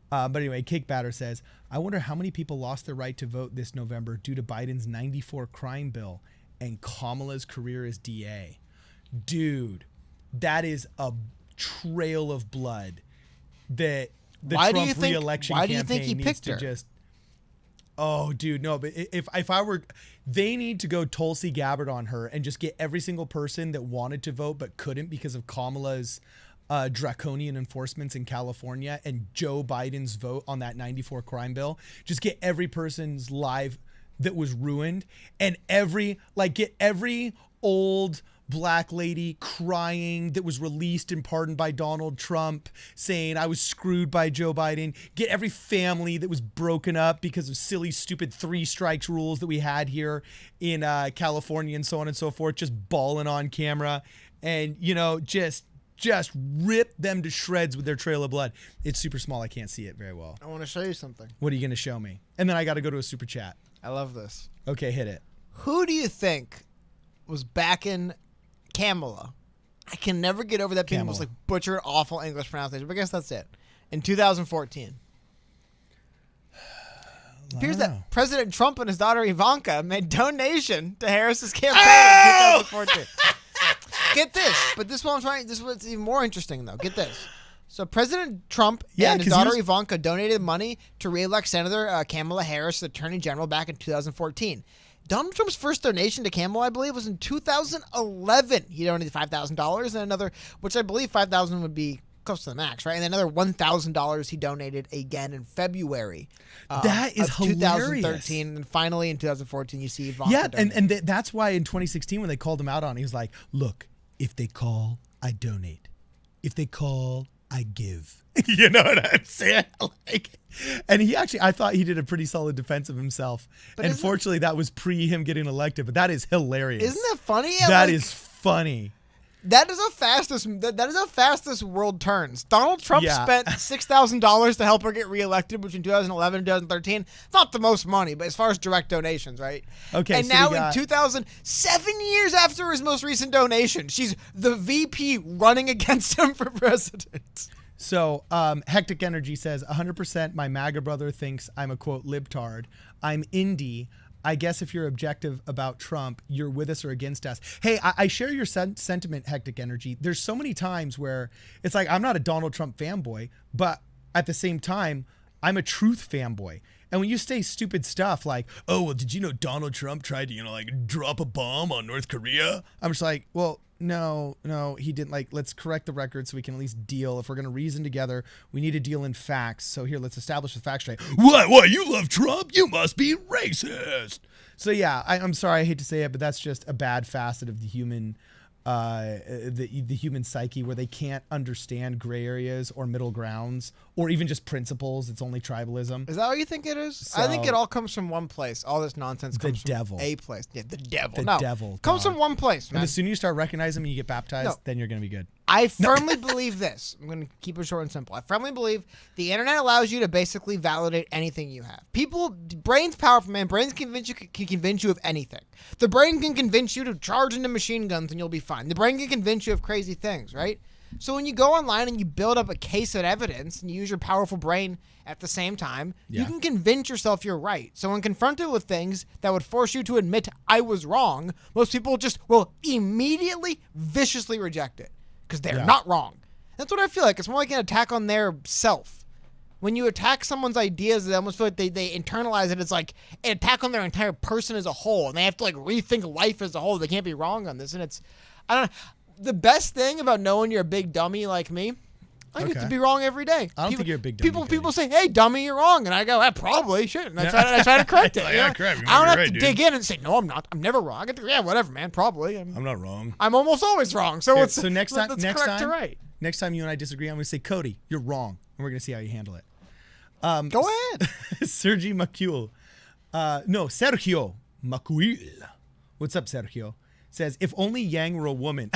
But anyway, Cake Batter says, I wonder how many people lost their right to vote this November due to Biden's 94 crime bill and Kamala's career as DA. Dude, that is a trail of blood that the Trump re-election campaign needs to just... Oh, dude, no, but if I were... They need to go Tulsi Gabbard on her and just get every single person that wanted to vote but couldn't because of Kamala's draconian enforcements in California and Joe Biden's vote on that 94 crime bill. Just get every person's life that was ruined and get every old black lady crying that was released and pardoned by Donald Trump saying I was screwed by Joe Biden. Get every family that was broken up because of silly, stupid 3 strikes rules that we had here in California and so on and so forth, just bawling on camera and, just rip them to shreds with their trail of blood. It's super small. I can't see it very well. I want to show you something. What are you going to show me? And then I got to go to a super chat. I love this. Okay, hit it. Who do you think was backing Kamala? I can never get over that being most butchered, awful English pronunciation, but I guess that's it. In 2014. It appears that President Trump and his daughter Ivanka made donation to Harris's campaign in 2014. Get this, but this is what's even more interesting though. Get this. So President Trump and his daughter Ivanka donated money to re-elect Senator Kamala Harris as Attorney General back in 2014. Donald Trump's first donation to Kamala, I believe, was in 2011. He donated $5,000 and another, which I believe $5,000 would be close to the max, right? And then another $1,000 he donated again in February. That is hilarious. 2013, and finally in 2014 you see Ivanka. Yeah, and that's why in 2016 when they called him out on, he was like, "Look, if they call, I donate. If they call, I give." You know what I'm saying? And he actually, I thought he did a pretty solid defense of himself. But and fortunately, that was pre him getting elected. But that is hilarious. Isn't that funny? That is funny. That is how fast this world turns. Donald Trump spent $6,000 to help her get reelected between 2011 and 2013. It's not the most money, but as far as direct donations, right? Okay. And so now in 2007 years after his most recent donation, she's the VP running against him for president. So Hectic Energy says, 100% my MAGA brother thinks I'm a, quote, libtard. I'm indie. I guess if you're objective about Trump, you're with us or against us. Hey, I share your sentiment, Hectic Energy. There's so many times where it's like, I'm not a Donald Trump fanboy, but at the same time, I'm a truth fanboy. And when you say stupid stuff like, oh, well, did you know Donald Trump tried to, drop a bomb on North Korea? I'm just like, well, no, he didn't. Let's correct the record so we can at least deal. If we're going to reason together, we need to deal in facts. So here, let's establish the facts straight. What? You love Trump? You must be racist. So yeah, I'm sorry, I hate to say it, but that's just a bad facet of the human the human psyche where they can't understand gray areas or middle grounds or even just principles. It's only tribalism. Is that what you think it is? So, I think it all comes from one place. All this nonsense comes from a place. Yeah, the devil. The devil. Comes from one place, man. And as soon as you start recognizing them and you get baptized, then you're going to be good. I firmly believe this. I'm going to keep it short and simple. I firmly believe the internet allows you to basically validate anything you have. Brain's powerful, man. Brains can convince you of anything. The brain can convince you to charge into machine guns and you'll be fine. The brain can convince you of crazy things, right? So when you go online and you build up a case of evidence and you use your powerful brain at the same time, you can convince yourself you're right. So when confronted with things that would force you to admit I was wrong, most people just will immediately, viciously reject it. Because they're not wrong. That's what I feel like. It's more like an attack on their self. When you attack someone's ideas, they almost feel like they internalize it. It's like an attack on their entire person as a whole. And they have to rethink life as a whole. They can't be wrong on this. And I don't know. The best thing about knowing you're a big dummy like me, I get to be wrong every day. I don't think you're a big dummy. People say, hey, dummy, you're wrong. And I go, I probably should. And I try to correct it. Crap, I don't have to dig in and say, no, I'm not. I'm never wrong. I get to, whatever, man. Probably. I'm not wrong. I'm almost always wrong. So next time you and I disagree, I'm going to say, Cody, you're wrong. And we're going to see how you handle it. Go ahead. Sergi Macuil. Sergio Macuil. What's up, Sergio? Says, if only Yang were a woman.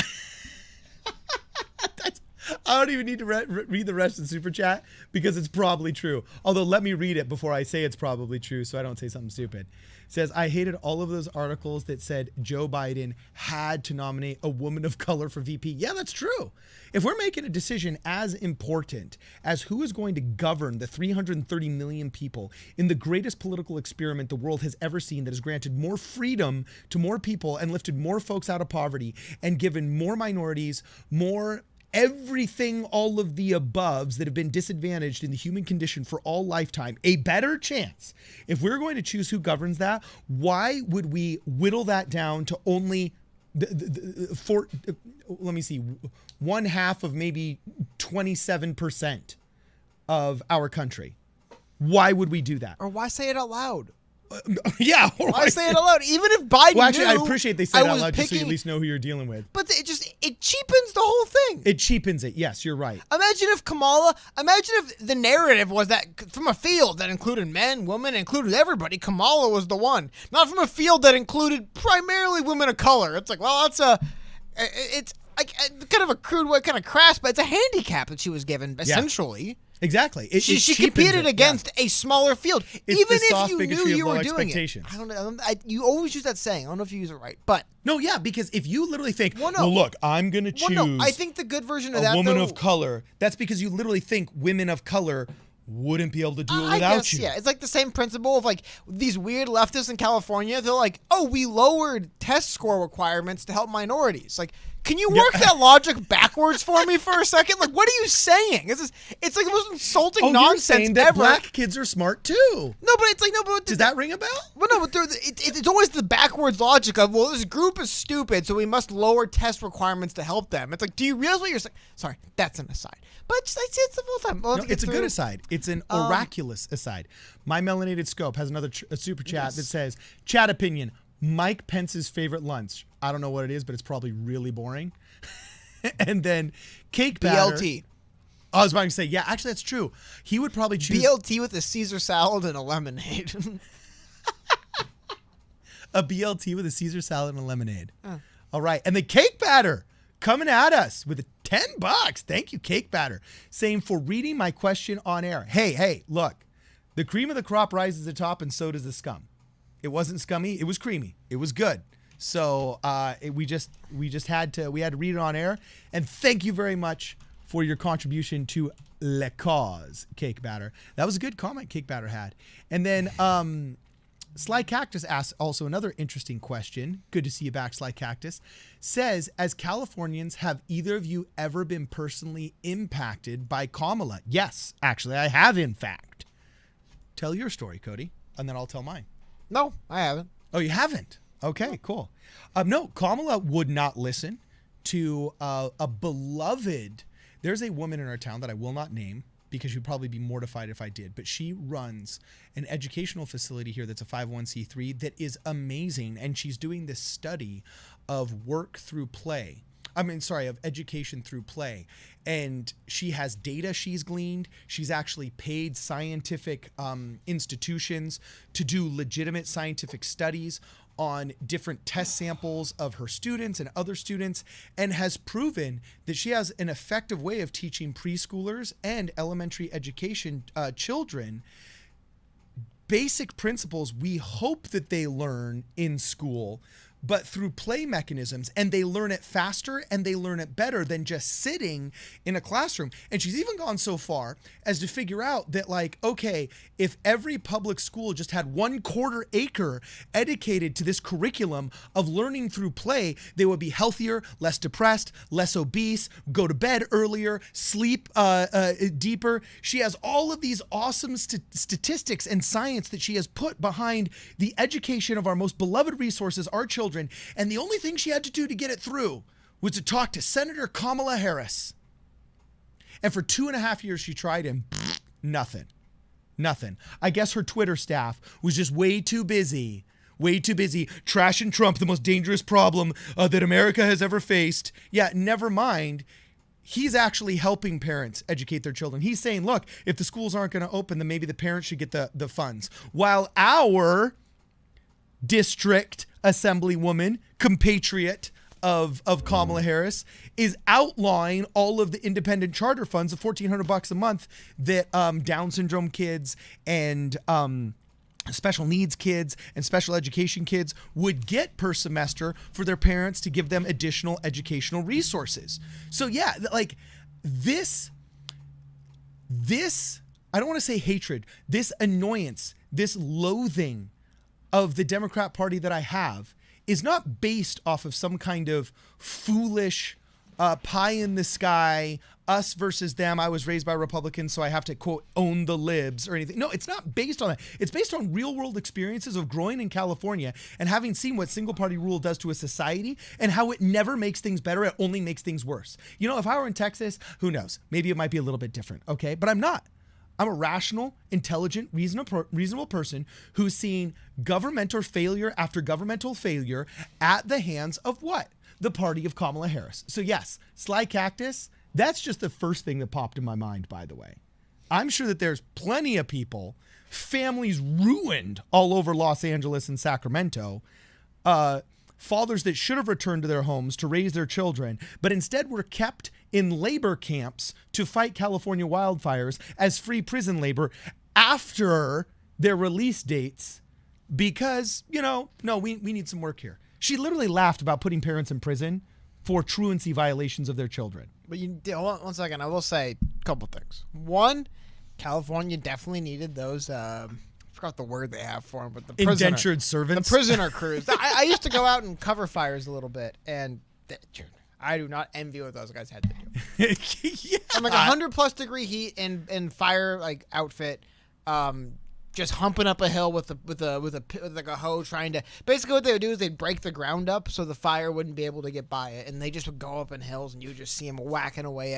I don't even need to read the rest of the super chat because it's probably true. Although let me read it before I say it's probably true so I don't say something stupid. It says, I hated all of those articles that said Joe Biden had to nominate a woman of color for VP. Yeah, that's true. If we're making a decision as important as who is going to govern the 330 million people in the greatest political experiment the world has ever seen that has granted more freedom to more people and lifted more folks out of poverty and given more minorities, more everything, all of the aboves that have been disadvantaged in the human condition for all lifetime, a better chance. If we're going to choose who governs that, why would we whittle that down to only one half of maybe 27% of our country? Why would we do that? Or why say it out loud? Yeah. Why say it out loud? Even if Biden Well, actually, knew, I appreciate they say it out loud just so you at least know who you're dealing with. But it cheapens the whole thing. It cheapens it. Yes, you're right. Imagine if the narrative was that from a field that included men, women, included everybody, Kamala was the one. Not from a field that included primarily women of color. It's like, well, it's like kind of a crude way, kind of crass, but it's a handicap that she was given, essentially. Yeah. Exactly. She competed against a smaller field. It's even if you knew you were doing it. I don't know. You always use that saying. I don't know if you use it right, but no, yeah, because if you literally think, well, look, I'm going to choose I think the good version of a that, woman of color. That's because you literally think women of color wouldn't be able to do it without you. Yeah, it's like the same principle of like these weird leftists in California. They're like, oh, we lowered test score requirements to help minorities. Like, can you work that logic backwards for me for a second? Like, what are you saying? It's like the most insulting nonsense you're saying that ever. Black kids are smart too. No, but it's like does that ring a bell? Well, no, but it's always the backwards logic of, well, this group is stupid, so we must lower test requirements to help them. It's like, do you realize what you're saying? Sorry, that's an aside. But it's the full time. No, it's a good aside. It's an oraculous aside. My Melanated Scope has another super chat that says, chat opinion, Mike Pence's favorite lunch. I don't know what it is, but it's probably really boring. And then cake batter. BLT. I was about to say, yeah, actually that's true. He would probably choose BLT with a Caesar salad and a lemonade. A BLT with a Caesar salad and a lemonade. All right. And the cake batter coming at us with $10. Thank you, cake batter. Saying for reading my question on air. Hey, look, the cream of the crop rises to the top and so does the scum. It wasn't scummy. It was creamy. It was good. So we had to read it on air. And thank you very much for your contribution to Le Cause, cake batter. That was a good comment cake batter had. And then Sly Cactus asks also another interesting question. Good to see you back, Sly Cactus. Says, as Californians, have either of you ever been personally impacted by Kamala? Yes, actually, I have, in fact. Tell your story, Cody, and then I'll tell mine. No, I haven't. Oh, you haven't? Okay, cool. No, Kamala would not listen to a beloved. There's a woman in our town that I will not name because she'd probably be mortified if I did, but she runs an educational facility here that's a 501c3 that is amazing, and she's doing this study of work through play. Of education through play. And she has data she's gleaned. She's actually paid scientific institutions to do legitimate scientific studies on different test samples of her students and other students, and has proven that she has an effective way of teaching preschoolers and elementary education children basic principles we hope that they learn in school, but through play mechanisms, and they learn it faster and they learn it better than just sitting in a classroom. And she's even gone so far as to figure out that, like, okay, if every public school just had 1/4 acre dedicated to this curriculum of learning through play, they would be healthier, less depressed, less obese, go to bed earlier, sleep deeper. She has all of these awesome statistics and science that she has put behind the education of our most beloved resources, our children. And the only thing she had to do to get it through was to talk to Senator Kamala Harris. And for 2.5 years, she tried, and nothing. I guess her Twitter staff was just way too busy trashing Trump, the most dangerous problem that America has ever faced. Yeah, never mind he's actually helping parents educate their children. He's saying, look, if the schools aren't going to open, then maybe the parents should get the funds. While our district assemblywoman, compatriot of Kamala Harris, is outlawing all of the independent charter funds of $1,400 a month that Down syndrome kids and special needs kids and special education kids would get per semester for their parents to give them additional educational resources. So yeah, like this, I don't want to say hatred, this annoyance, this loathing of the Democrat Party that I have is not based off of some kind of foolish pie in the sky, us versus them. I was raised by Republicans, so I have to, quote, own the libs or anything. No, it's not based on that. It's based on real world experiences of growing in California and having seen what single party rule does to a society and how it never makes things better. It only makes things worse. You know, if I were in Texas, who knows? Maybe it might be a little bit different. Okay. But I'm not. I'm a rational, intelligent, reasonable person who's seen governmental failure after governmental failure at the hands of what? The party of Kamala Harris. So yes, Sly Cactus, that's just the first thing that popped in my mind, by the way. I'm sure that there's plenty of people, families ruined all over Los Angeles and Sacramento, fathers that should have returned to their homes to raise their children, but instead were kept in labor camps to fight California wildfires as free prison labor after their release dates because, you know, no, we need some work here. She literally laughed about putting parents in prison for truancy violations of their children. But hold on one second. I will say a couple things. One, California definitely needed those. I forgot the word they have for them, but the indentured servants, the prisoner crews. I used to go out and cover fires a little bit, and I do not envy what those guys had to do. Yeah. I'm like 100+ degree heat in fire like outfit. Just humping up a hill with a hoe, trying to basically what they would do is they'd break the ground up so the fire wouldn't be able to get by it, and they just would go up in hills, and you would just see them whacking away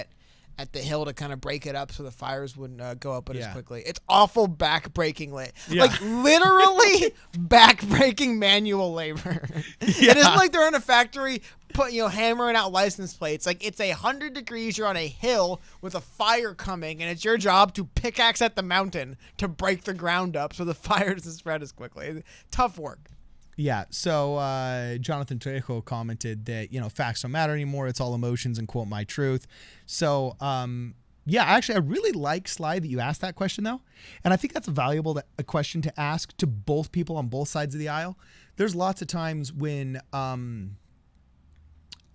at the hill to kind of break it up so the fires wouldn't go up as quickly. It's awful back-breaking like literally back-breaking manual labor. Yeah. It isn't like they're in a factory hammering out license plates. Like it's 100 degrees, you're on a hill with a fire coming, and it's your job to pickaxe at the mountain to break the ground up so the fire doesn't spread as quickly. Tough work. Yeah, so Jonathan Trejo commented that, facts don't matter anymore. It's all emotions and quote, my truth. So, actually, I really like, Sly, that you asked that question, though. And I think that's a question to ask to both people on both sides of the aisle. There's lots of times when,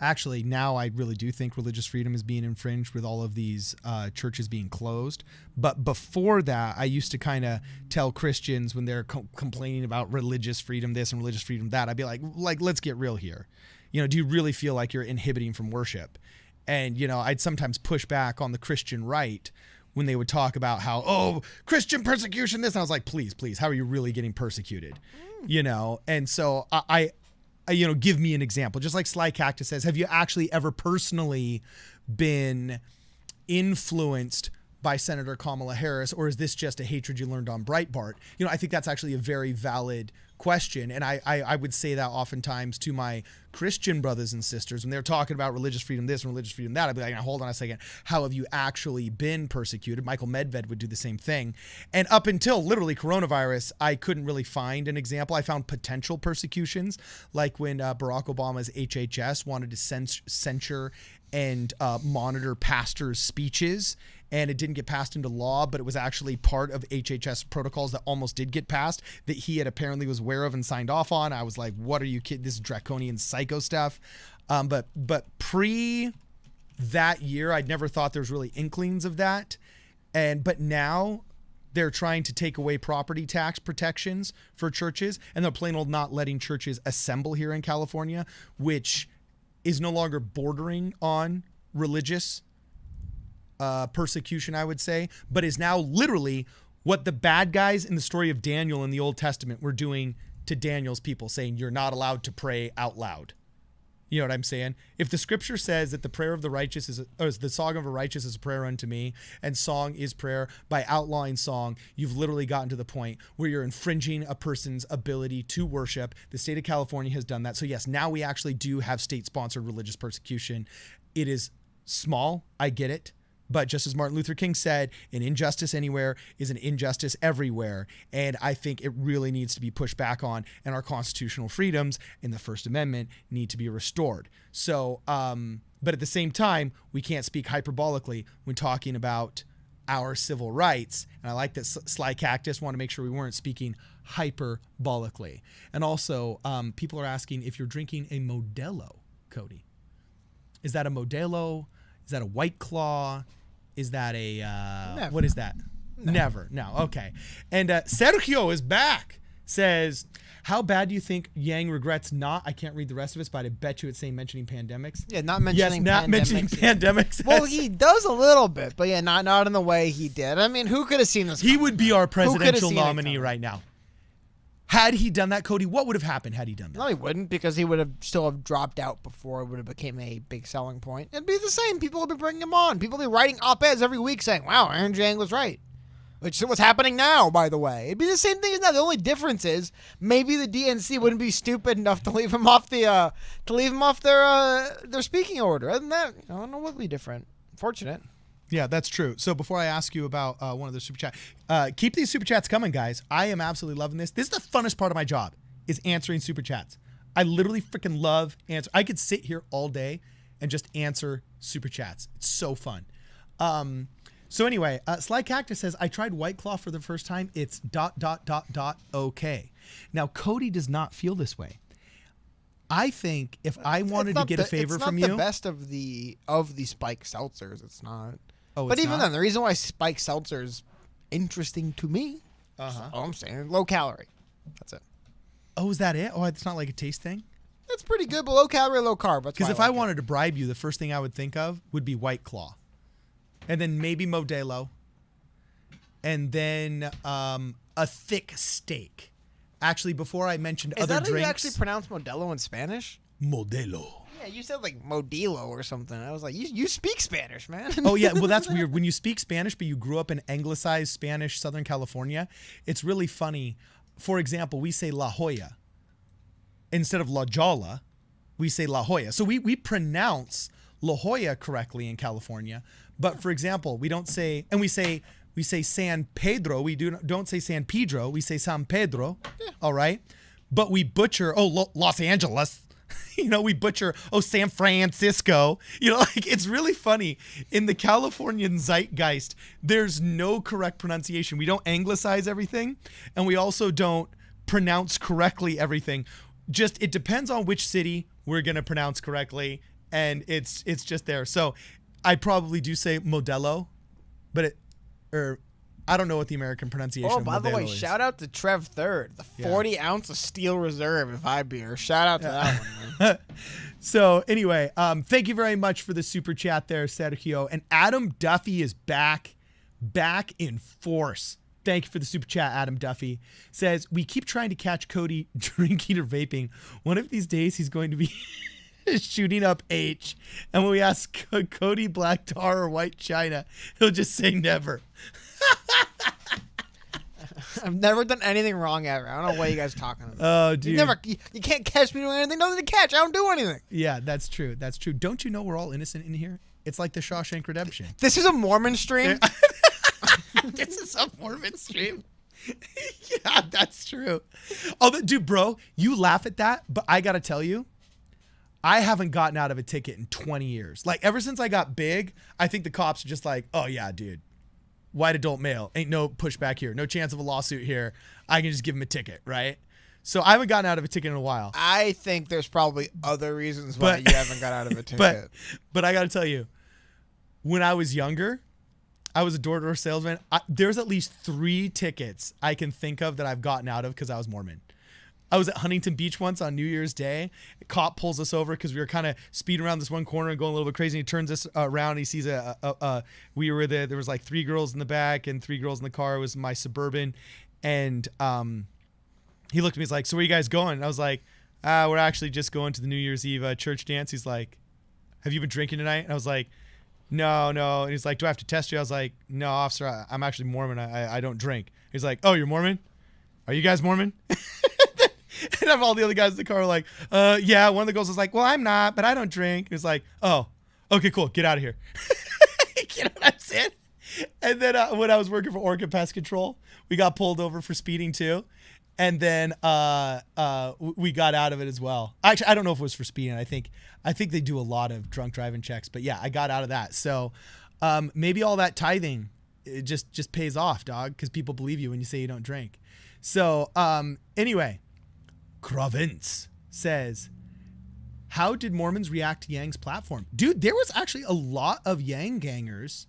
actually, now I really do think religious freedom is being infringed with all of these churches being closed. But before that, I used to kind of tell Christians when they're complaining about religious freedom this and religious freedom that, I'd be like, let's get real here. Do you really feel like you're inhibiting from worship? And, I'd sometimes push back on the Christian right when they would talk about how, Christian persecution, this. And I was like, please, how are you really getting persecuted? And so I give me an example. Just like Sly Cactus says, have you actually ever personally been influenced by Senator Kamala Harris, or is this just a hatred you learned on Breitbart? I think that's actually a very valid question. And I would say that oftentimes to my Christian brothers and sisters when they're talking about religious freedom this and religious freedom that. I'd be like, hold on a second. How have you actually been persecuted? Michael Medved would do the same thing. And up until literally coronavirus, I couldn't really find an example. I found potential persecutions, like when Barack Obama's HHS wanted to censure and monitor pastors' speeches, and it didn't get passed into law, but it was actually part of HHS protocols that almost did get passed that he had apparently was aware of and signed off on. I was like, what are you kidding? This is draconian psycho stuff. But pre that year, I'd never thought there was really inklings of that. But now they're trying to take away property tax protections for churches, and they're plain old not letting churches assemble here in California, which is no longer bordering on religious persecution, I would say, but is now literally what the bad guys in the story of Daniel in the Old Testament were doing to Daniel's people, saying you're not allowed to pray out loud. You know what I'm saying? If the scripture says that the prayer of the righteous or the song of a righteous is a prayer unto me, and song is prayer, by outlawing song, you've literally gotten to the point where you're infringing a person's ability to worship. The state of California has done that. So yes, now we actually do have state-sponsored religious persecution. It is small. I get it. But just as Martin Luther King said, an injustice anywhere is an injustice everywhere. And I think it really needs to be pushed back on, and our constitutional freedoms in the First Amendment need to be restored. So, but at the same time, we can't speak hyperbolically when talking about our civil rights. And I like that Sly Cactus want to make sure we weren't speaking hyperbolically. And also, people are asking if you're drinking a Modelo, Cody. Is that a Modelo? Is that a White Claw? Is that a, what is that? Never. No. Okay. And Sergio is back. Says, how bad do you think Yang regrets not? I can't read the rest of it, but I bet you it's saying mentioning pandemics. Yeah, not mentioning not mentioning pandemics. Well, he does a little bit, but yeah, not in the way he did. I mean, who could have seen this? He would be our presidential nominee right now. Had he done that, Cody, what would have happened had he done that? No, he wouldn't, because he would have still have dropped out before it would have became a big selling point. It'd be the same. People would be bringing him on. People would be writing op-eds every week saying, wow, Aaron Yang was right. Which is what's happening now, by the way. It'd be the same thing as now. The only difference is maybe the DNC wouldn't be stupid enough to leave him off their speaking order. Other than that, I don't know what would be different. Fortunate. Yeah, that's true. So before I ask you about one of the super chats, keep these super chats coming, guys. I am absolutely loving this. This is the funnest part of my job, is answering super chats. I literally freaking love answer. I could sit here all day and just answer super chats. It's so fun. So anyway, Sly Cactus says, I tried White Claw for the first time. It's ... okay. Now, Cody does not feel this way. I think if I wanted to get a favor from you... It's not the best of the spiked seltzers. It's not. Oh, but even then, the reason why spiked seltzer is interesting to me, all I'm saying, low calorie. That's it. Oh, is that it? Oh, it's not like a taste thing? It's pretty good, but low calorie, low carb. Because if I wanted to bribe you, the first thing I would think of would be White Claw. And then maybe Modelo. And then a thick steak. Actually, before I mentioned other drinks... Is that how you actually pronounce Modelo in Spanish? Modelo. Yeah, you said like Modelo or something. I was like, you speak Spanish, man. Oh, yeah. Well, that's weird. When you speak Spanish, but you grew up in anglicized Spanish, Southern California, it's really funny. For example, we say La Jolla. Instead of La Jolla, we say La Jolla. So we pronounce La Jolla correctly in California. But for example, we don't say, and we say San Pedro. We don't say San Pedro. We say San Pedro. Yeah. All right. But we butcher, Los Angeles. We butcher, San Francisco. Like it's really funny. In the Californian zeitgeist, there's no correct pronunciation. We don't anglicize everything, and we also don't pronounce correctly everything. Just it depends on which city we're gonna pronounce correctly, and it's just there. So I probably do say Modelo, but I don't know what the American pronunciation of Modelo is. Oh, by the way, shout out to Trev Third, the 40-ounce of Steel Reserve if I beer. Shout out to that one, man. So anyway, thank you very much for the super chat there, Sergio. And Adam Duffy is back in force. Thank you for the super chat, Adam Duffy. Says, we keep trying to catch Cody drinking or vaping. One of these days he's going to be shooting up H. And when we ask Cody Black Tar or White China, he'll just say never. I've never done anything wrong ever. I don't know what you guys are talking about. Oh, dude. You can't catch me doing anything. Nothing to catch. I don't do anything. Yeah, that's true. That's true. Don't you know we're all innocent in here? It's like the Shawshank Redemption. This is a Mormon stream? This is a Mormon stream. Yeah, that's true. Oh, dude, bro, you laugh at that, but I got to tell you, I haven't gotten out of a ticket in 20 years. Like, ever since I got big, I think the cops are just like, oh, yeah, dude. White adult male. Ain't no pushback here. No chance of a lawsuit here. I can just give him a ticket, right? So I haven't gotten out of a ticket in a while. I think there's probably other reasons why you haven't got out of a ticket. But I got to tell you, when I was younger, I was a door-to-door salesman. There's at least 3 tickets I can think of that I've gotten out of because I was Mormon. I was at Huntington Beach once on New Year's Day. A cop pulls us over because we were kind of speeding around this one corner and going a little bit crazy. And he turns us around. And he sees we were there. There was like 3 girls in the back and 3 girls in the car. It was my Suburban. And he looked at me. He's like, so where are you guys going? And I was like, we're actually just going to the New Year's Eve church dance. He's like, have you been drinking tonight? And I was like, no. And he's like, do I have to test you? I was like, no, officer, I'm actually Mormon. I don't drink. He's like, oh, you're Mormon? Are you guys Mormon? And all the other guys in the car were like, yeah. One of the girls was like, well, I'm not, but I don't drink. And it's like, oh, Okay, cool. Get out of here. You know what I'm saying? And then when I was working for Orca Pest Control, we got pulled over for speeding too. And then we got out of it as well. Actually, I don't know if it was for speeding. I think they do a lot of drunk driving checks. But yeah, I got out of that. So maybe all that tithing, it just pays off, dog, because people believe you when you say you don't drink. So anyway, Kravitz says, how did Mormons react to Yang's platform? Dude, there was actually a lot of Yang gangers.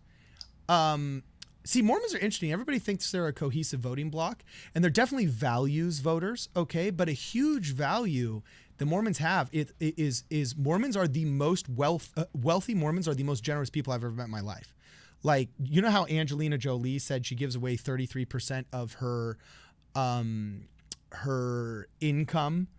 See, Mormons are interesting. Everybody thinks they're a cohesive voting bloc, and they're definitely values voters, okay? But a huge value the Mormons have is Mormons are the most wealthy Mormons are the most generous people I've ever met in my life. Like, you know how Angelina Jolie said she gives away 33% of her income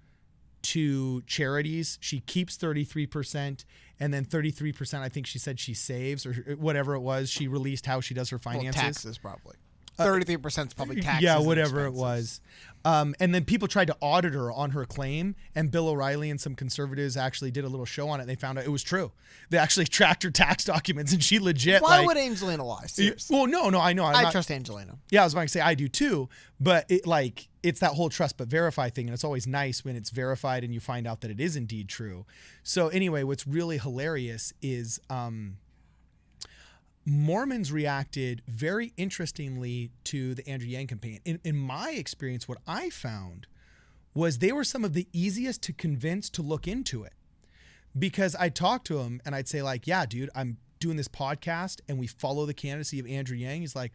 to charities? She keeps 33%, and then 33% I think she said she saves, or whatever it was. She released how she does her finances. Well, taxes probably. 33% is probably taxes. Yeah, whatever it was. And then people tried to audit her on her claim, and Bill O'Reilly and some conservatives actually did a little show on it. And they found out it was true. They actually tracked her tax documents, and she legit. Why would Angelina lie? Seriously. Well, no, I know. I trust Angelina. Yeah, I was about to say I do too, but it's that whole trust but verify thing, and it's always nice when it's verified and you find out that it is indeed true. So anyway, what's really hilarious is Mormons reacted very interestingly to the Andrew Yang campaign. In my experience, what I found was they were some of the easiest to convince to look into it, because I'd talk to them and I'd say like, yeah, dude, I'm doing this podcast and we follow the candidacy of Andrew Yang. He's like,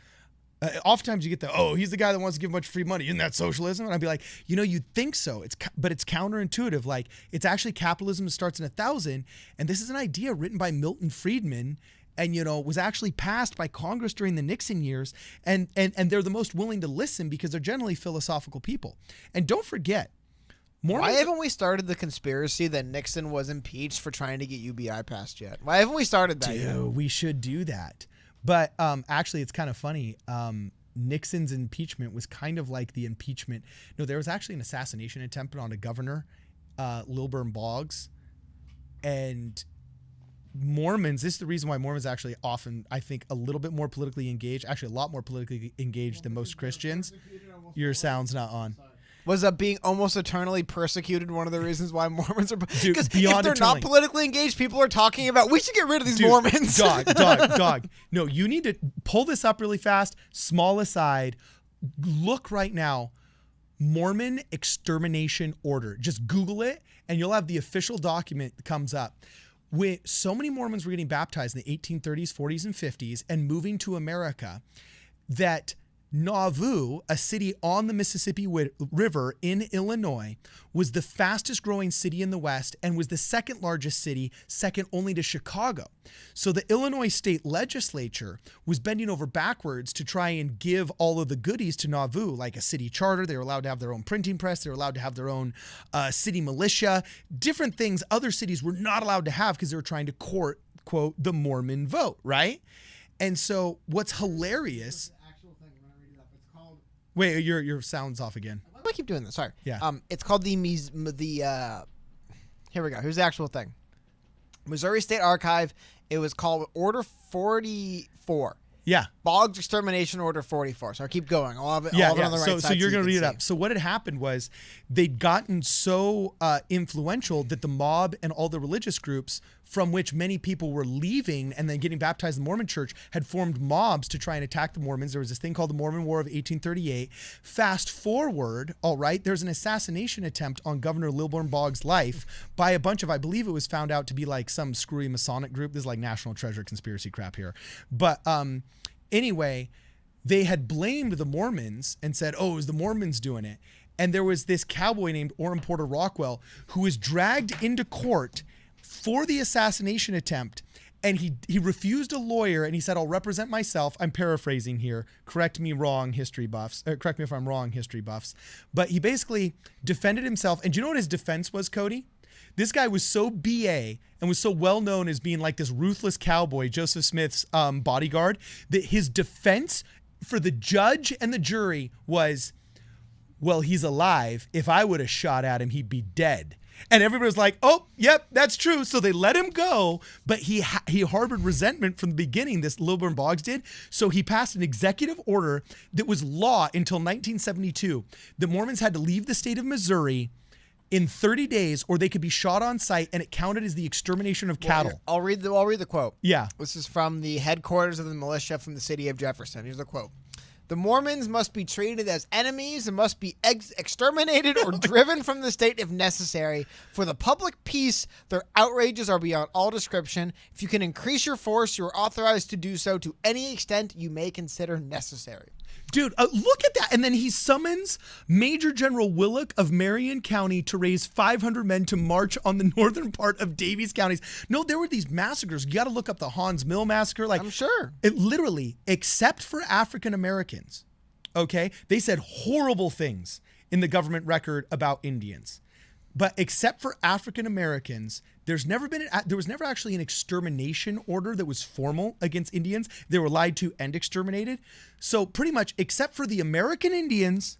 oftentimes you get he's the guy that wants to give much free money. Isn't that socialism? And I'd be like, you'd think so. But it's counterintuitive. Like, it's actually capitalism that starts in 1000. And this is an idea written by Milton Friedman, and was actually passed by Congress during the Nixon years, and they're the most willing to listen because they're generally philosophical people. And don't forget, Mormons. Why haven't we started the conspiracy that Nixon was impeached for trying to get UBI passed yet? Why haven't we started that yet? We should do that. But actually, it's kind of funny. Nixon's impeachment was kind of like the impeachment. No, there was actually an assassination attempt on a governor, Lilburn Boggs, and Mormons, this is the reason why Mormons actually often, I think, a little bit more politically engaged, actually a lot more politically engaged than most Christians. Your sound's not on. Was being almost eternally persecuted one of the reasons why Mormons are... Because if they're not politically engaged, people are talking about, we should get rid of these Mormons. Dog. No, you need to pull this up really fast. Small aside. Look right now. Mormon Extermination Order. Just Google it, and you'll have the official document that comes up. When so many Mormons were getting baptized in the 1830s, 40s, and 50s and moving to America, that Nauvoo, a city on the Mississippi River in Illinois, was the fastest growing city in the West and was the second largest city, second only to Chicago. So the Illinois state legislature was bending over backwards to try and give all of the goodies to Nauvoo, like a city charter. They were allowed to have their own printing press. They were allowed to have their own city militia, different things other cities were not allowed to have because they were trying to court, quote, the Mormon vote, right? And so what's hilarious... Wait, your sound's off again. Why do I keep doing this? Sorry. Yeah. It's called here we go. Here's the actual thing. Missouri State Archive. It was called Order 44. Yeah. Boggs Extermination Order 44. So I keep going. I'll have it, yeah, I'll have it on the right side. So you're going to read it see. up. So what had happened was they'd gotten so influential that the mob and all the religious groups from which many people were leaving and then getting baptized in the Mormon church had formed mobs to try and attack the Mormons. There was this thing called the Mormon War of 1838. Fast forward, all right, there's an assassination attempt on Governor Lilburn Boggs' life by a bunch of, I believe it was found out to be like some screwy Masonic group. This is like National Treasure conspiracy crap here. But anyway, they had blamed the Mormons and said, oh, it was the Mormons doing it. And there was this cowboy named Orrin Porter Rockwell who was dragged into court for the assassination attempt, and he refused a lawyer, and he said, I'll represent myself. I'm paraphrasing here. Correct me wrong, history buffs. Correct me if I'm wrong, history buffs. But he basically defended himself. And do you know what his defense was, Cody? This guy was so BA and was so well known as being like this ruthless cowboy, Joseph Smith's bodyguard, that his defense for the judge and the jury was, well, he's alive. If I would have shot at him, he'd be dead. And everybody was like, oh, yep, that's true. So they let him go. But he harbored resentment from the beginning, this Lilburn Boggs did. So he passed an executive order that was law until 1972. The Mormons had to leave the state of Missouri in 30 days or they could be shot on sight, and it counted as the extermination of cattle. I'll read the quote. Yeah. This is from the headquarters of the militia from the city of Jefferson. Here's the quote. The Mormons must be treated as enemies and must be exterminated or driven from the state if necessary. For the public peace, their outrages are beyond all description. If you can increase your force, you are authorized to do so to any extent you may consider necessary. Dude, look at that. And then he summons Major General Willock of Marion County to raise 500 men to march on the northern part of Daviess counties. No, there were these massacres. You got to look up the Hans Mill massacre. Like, I'm sure. It literally, except for African Americans, okay, they said horrible things in the government record about Indians. But except for African Americans, there was never actually an extermination order that was formal against Indians. They were lied to and exterminated. So pretty much, except for the American Indians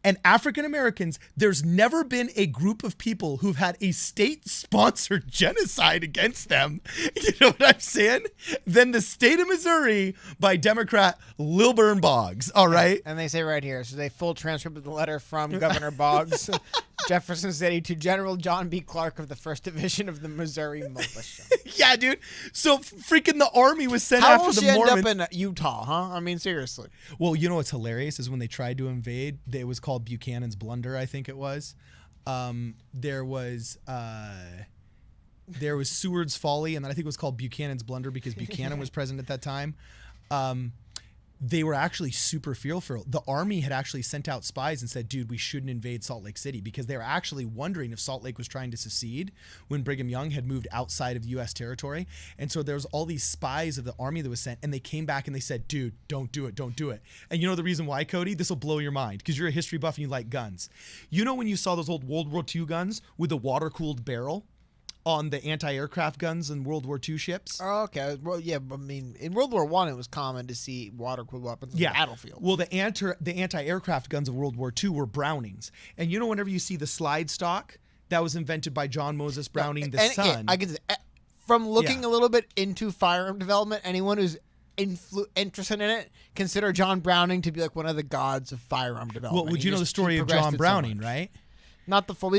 and African Americans, there's never been a group of people who've had a state-sponsored genocide against them. You know what I'm saying? Than the state of Missouri by Democrat Lilburn Boggs. All right. And they say right here, this is a full transcript of the letter from Governor Boggs, Jefferson City, to General John B. Clark of the 1st Division of the Missouri Militia. Yeah, dude. So freaking the army was sent How after will the she end Mormons. up in Utah, huh? I mean, seriously. Well, you know what's hilarious is when they tried to invade, it was called Buchanan's Blunder, I think it was. There was Seward's Folly, and then I think it was called Buchanan's Blunder because Buchanan was president at that time. They were actually super fearful. The army had actually sent out spies and said, dude, we shouldn't invade Salt Lake City, because they were actually wondering if Salt Lake was trying to secede when Brigham Young had moved outside of the U.S. territory. And so there was all these spies of the army that was sent, and they came back and they said, dude, don't do it, don't do it. And you know the reason why, Cody? This will blow your mind because you're a history buff and you like guns. You know when you saw those old World War II guns with the water-cooled barrel on the anti-aircraft guns in World War II ships? Oh, okay. Well, yeah, I mean, in World War I, it was common to see water-cooled weapons on the battlefield. Well, the anti-aircraft guns of World War II were Brownings. And you know whenever you see the slide stock that was invented by John Moses Browning, the son. Yeah, I can say, from looking a little bit into firearm development, anyone who's interested in it, consider John Browning to be like one of the gods of firearm development. Well, would you know the story of John Browning, right? Not the full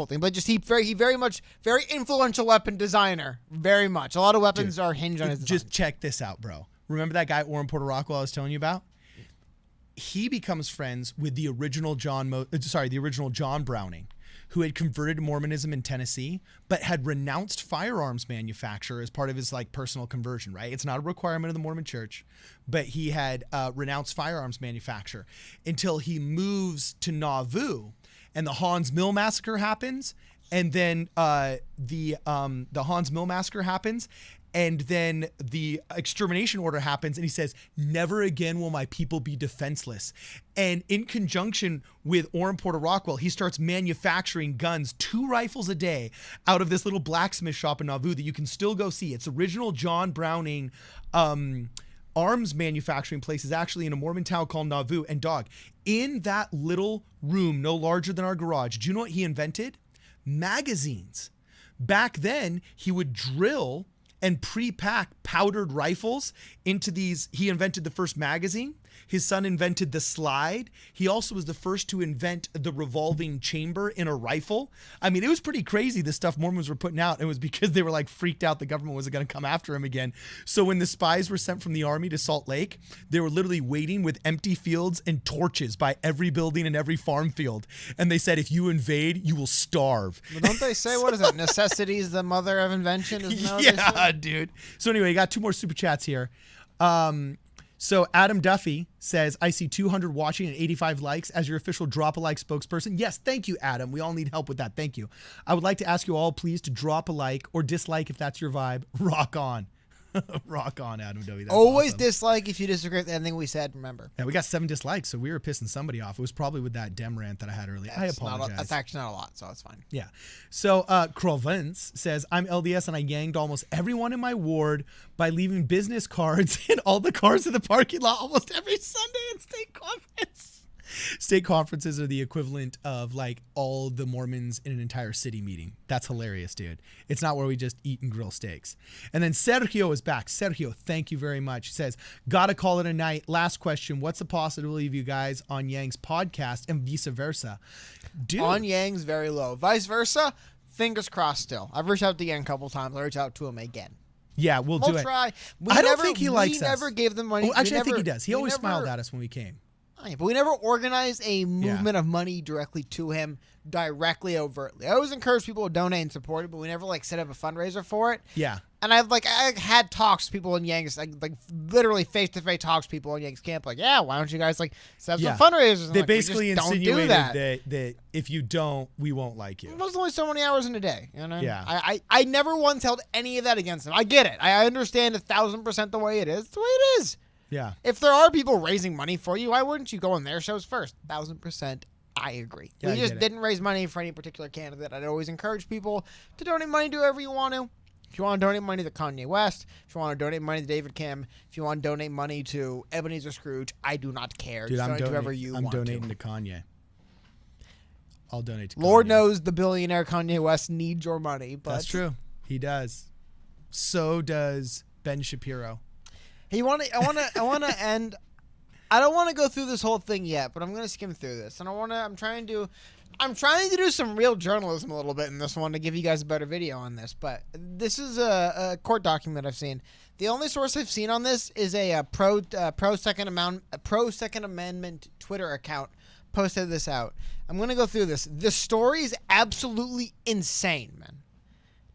thing, but just he very much very influential weapon designer. Very much. A lot of weapons are hinged on his design. Just check this out, bro. Remember that guy Orrin Porter Rockwell I was telling you about? He becomes friends with the original John Browning, who had converted to Mormonism in Tennessee, but had renounced firearms manufacture as part of his like personal conversion, right? It's not a requirement of the Mormon church, but he had renounced firearms manufacture until he moves to Nauvoo. And the Hans Mill massacre happens, and then the Hans Mill massacre happens, and then the extermination order happens, and he says, never again will my people be defenseless. And in conjunction with Orrin Porter Rockwell, he starts manufacturing guns, 2 rifles a day, out of this little blacksmith shop in Nauvoo that you can still go see. It's original John Browning arms manufacturing place is actually in a Mormon town called Nauvoo. And dog, in that little room, no larger than our garage, do you know what he invented? Magazines. Back then, he would drill and pre-pack powdered rifles into these. He invented the first magazine. His son invented the slide. He also was the first to invent the revolving chamber in a rifle. I mean, it was pretty crazy, the stuff Mormons were putting out. It was because they were like freaked out the government wasn't going to come after him again. So when the spies were sent from the army to Salt Lake, they were literally waiting with empty fields and torches by every building and every farm field. And they said, if you invade, you will starve. But don't they say, what is it? Necessity is the mother of invention? Isn't that what they say? Dude. So anyway, you got 2 more super chats here. So Adam Duffy says, I see 200 watching and 85 likes as your official drop a like spokesperson. Yes, thank you, Adam. We all need help with that. Thank you. I would like to ask you all, please, to drop a like or dislike if that's your vibe. Rock on. Rock on, Adam W. That's always awesome. Dislike if you disagree with anything we said, remember. Yeah, we got 7 dislikes, so we were pissing somebody off. It was probably with that Dem rant that I had earlier. I apologize. That's actually not a lot, so it's fine. Yeah. So Crovence says, I'm LDS and I yanged almost everyone in my ward by leaving business cards in all the cars in the parking lot almost every Sunday in state conference. State conferences are the equivalent of like all the Mormons in an entire city meeting. That's hilarious, dude. It's not where we just eat and grill steaks. And then Sergio is back. Sergio, thank you very much. He says, gotta call it a night. Last question. What's the possibility of you guys on Yang's podcast and vice versa? Dude. On Yang's very low. Vice versa, fingers crossed still. I've reached out to Yang a couple times. I'll reach out to him again. Yeah, we'll do it. Try. I don't think he likes us. We never gave them money. Oh, actually, I think he does. He always smiled at us when we came. But we never organized a movement of money directly to him, directly, overtly. I always encourage people to donate and support it, but we never like set up a fundraiser for it. Yeah. And I had talks to people in Yang's, like literally face-to-face talks to people in Yang's camp, like, yeah, why don't you guys like set up some fundraisers? And they like, basically insinuated that if you don't, we won't like you. There's only so many hours in a day, you know? Yeah. I never once held any of that against them. I get it. I understand 1,000% the way it is. It's the way it is. Yeah. If there are people raising money for you, why wouldn't you go on their shows first? 1,000%. I agree. Yeah, We just didn't raise money for any particular candidate. I'd always encourage people to donate money to whoever you want to. If you want to donate money to Kanye West, if you want to donate money to David Kim, if you want to donate money to Ebenezer Scrooge, I do not care. Dude, just donate to whoever you I'm want donating to Kanye. I'll donate to Kanye. Lord knows the billionaire Kanye West needs your money. But that's true. He does. So does Ben Shapiro. I want to end. I don't want to go through this whole thing yet, but I'm going to skim through this, and I'm trying to do some real journalism a little bit in this one to give you guys a better video on this. But this is a court document I've seen. The only source I've seen on this is a pro Second Amendment Twitter account posted this out. I'm going to go through this. The story is absolutely insane, man.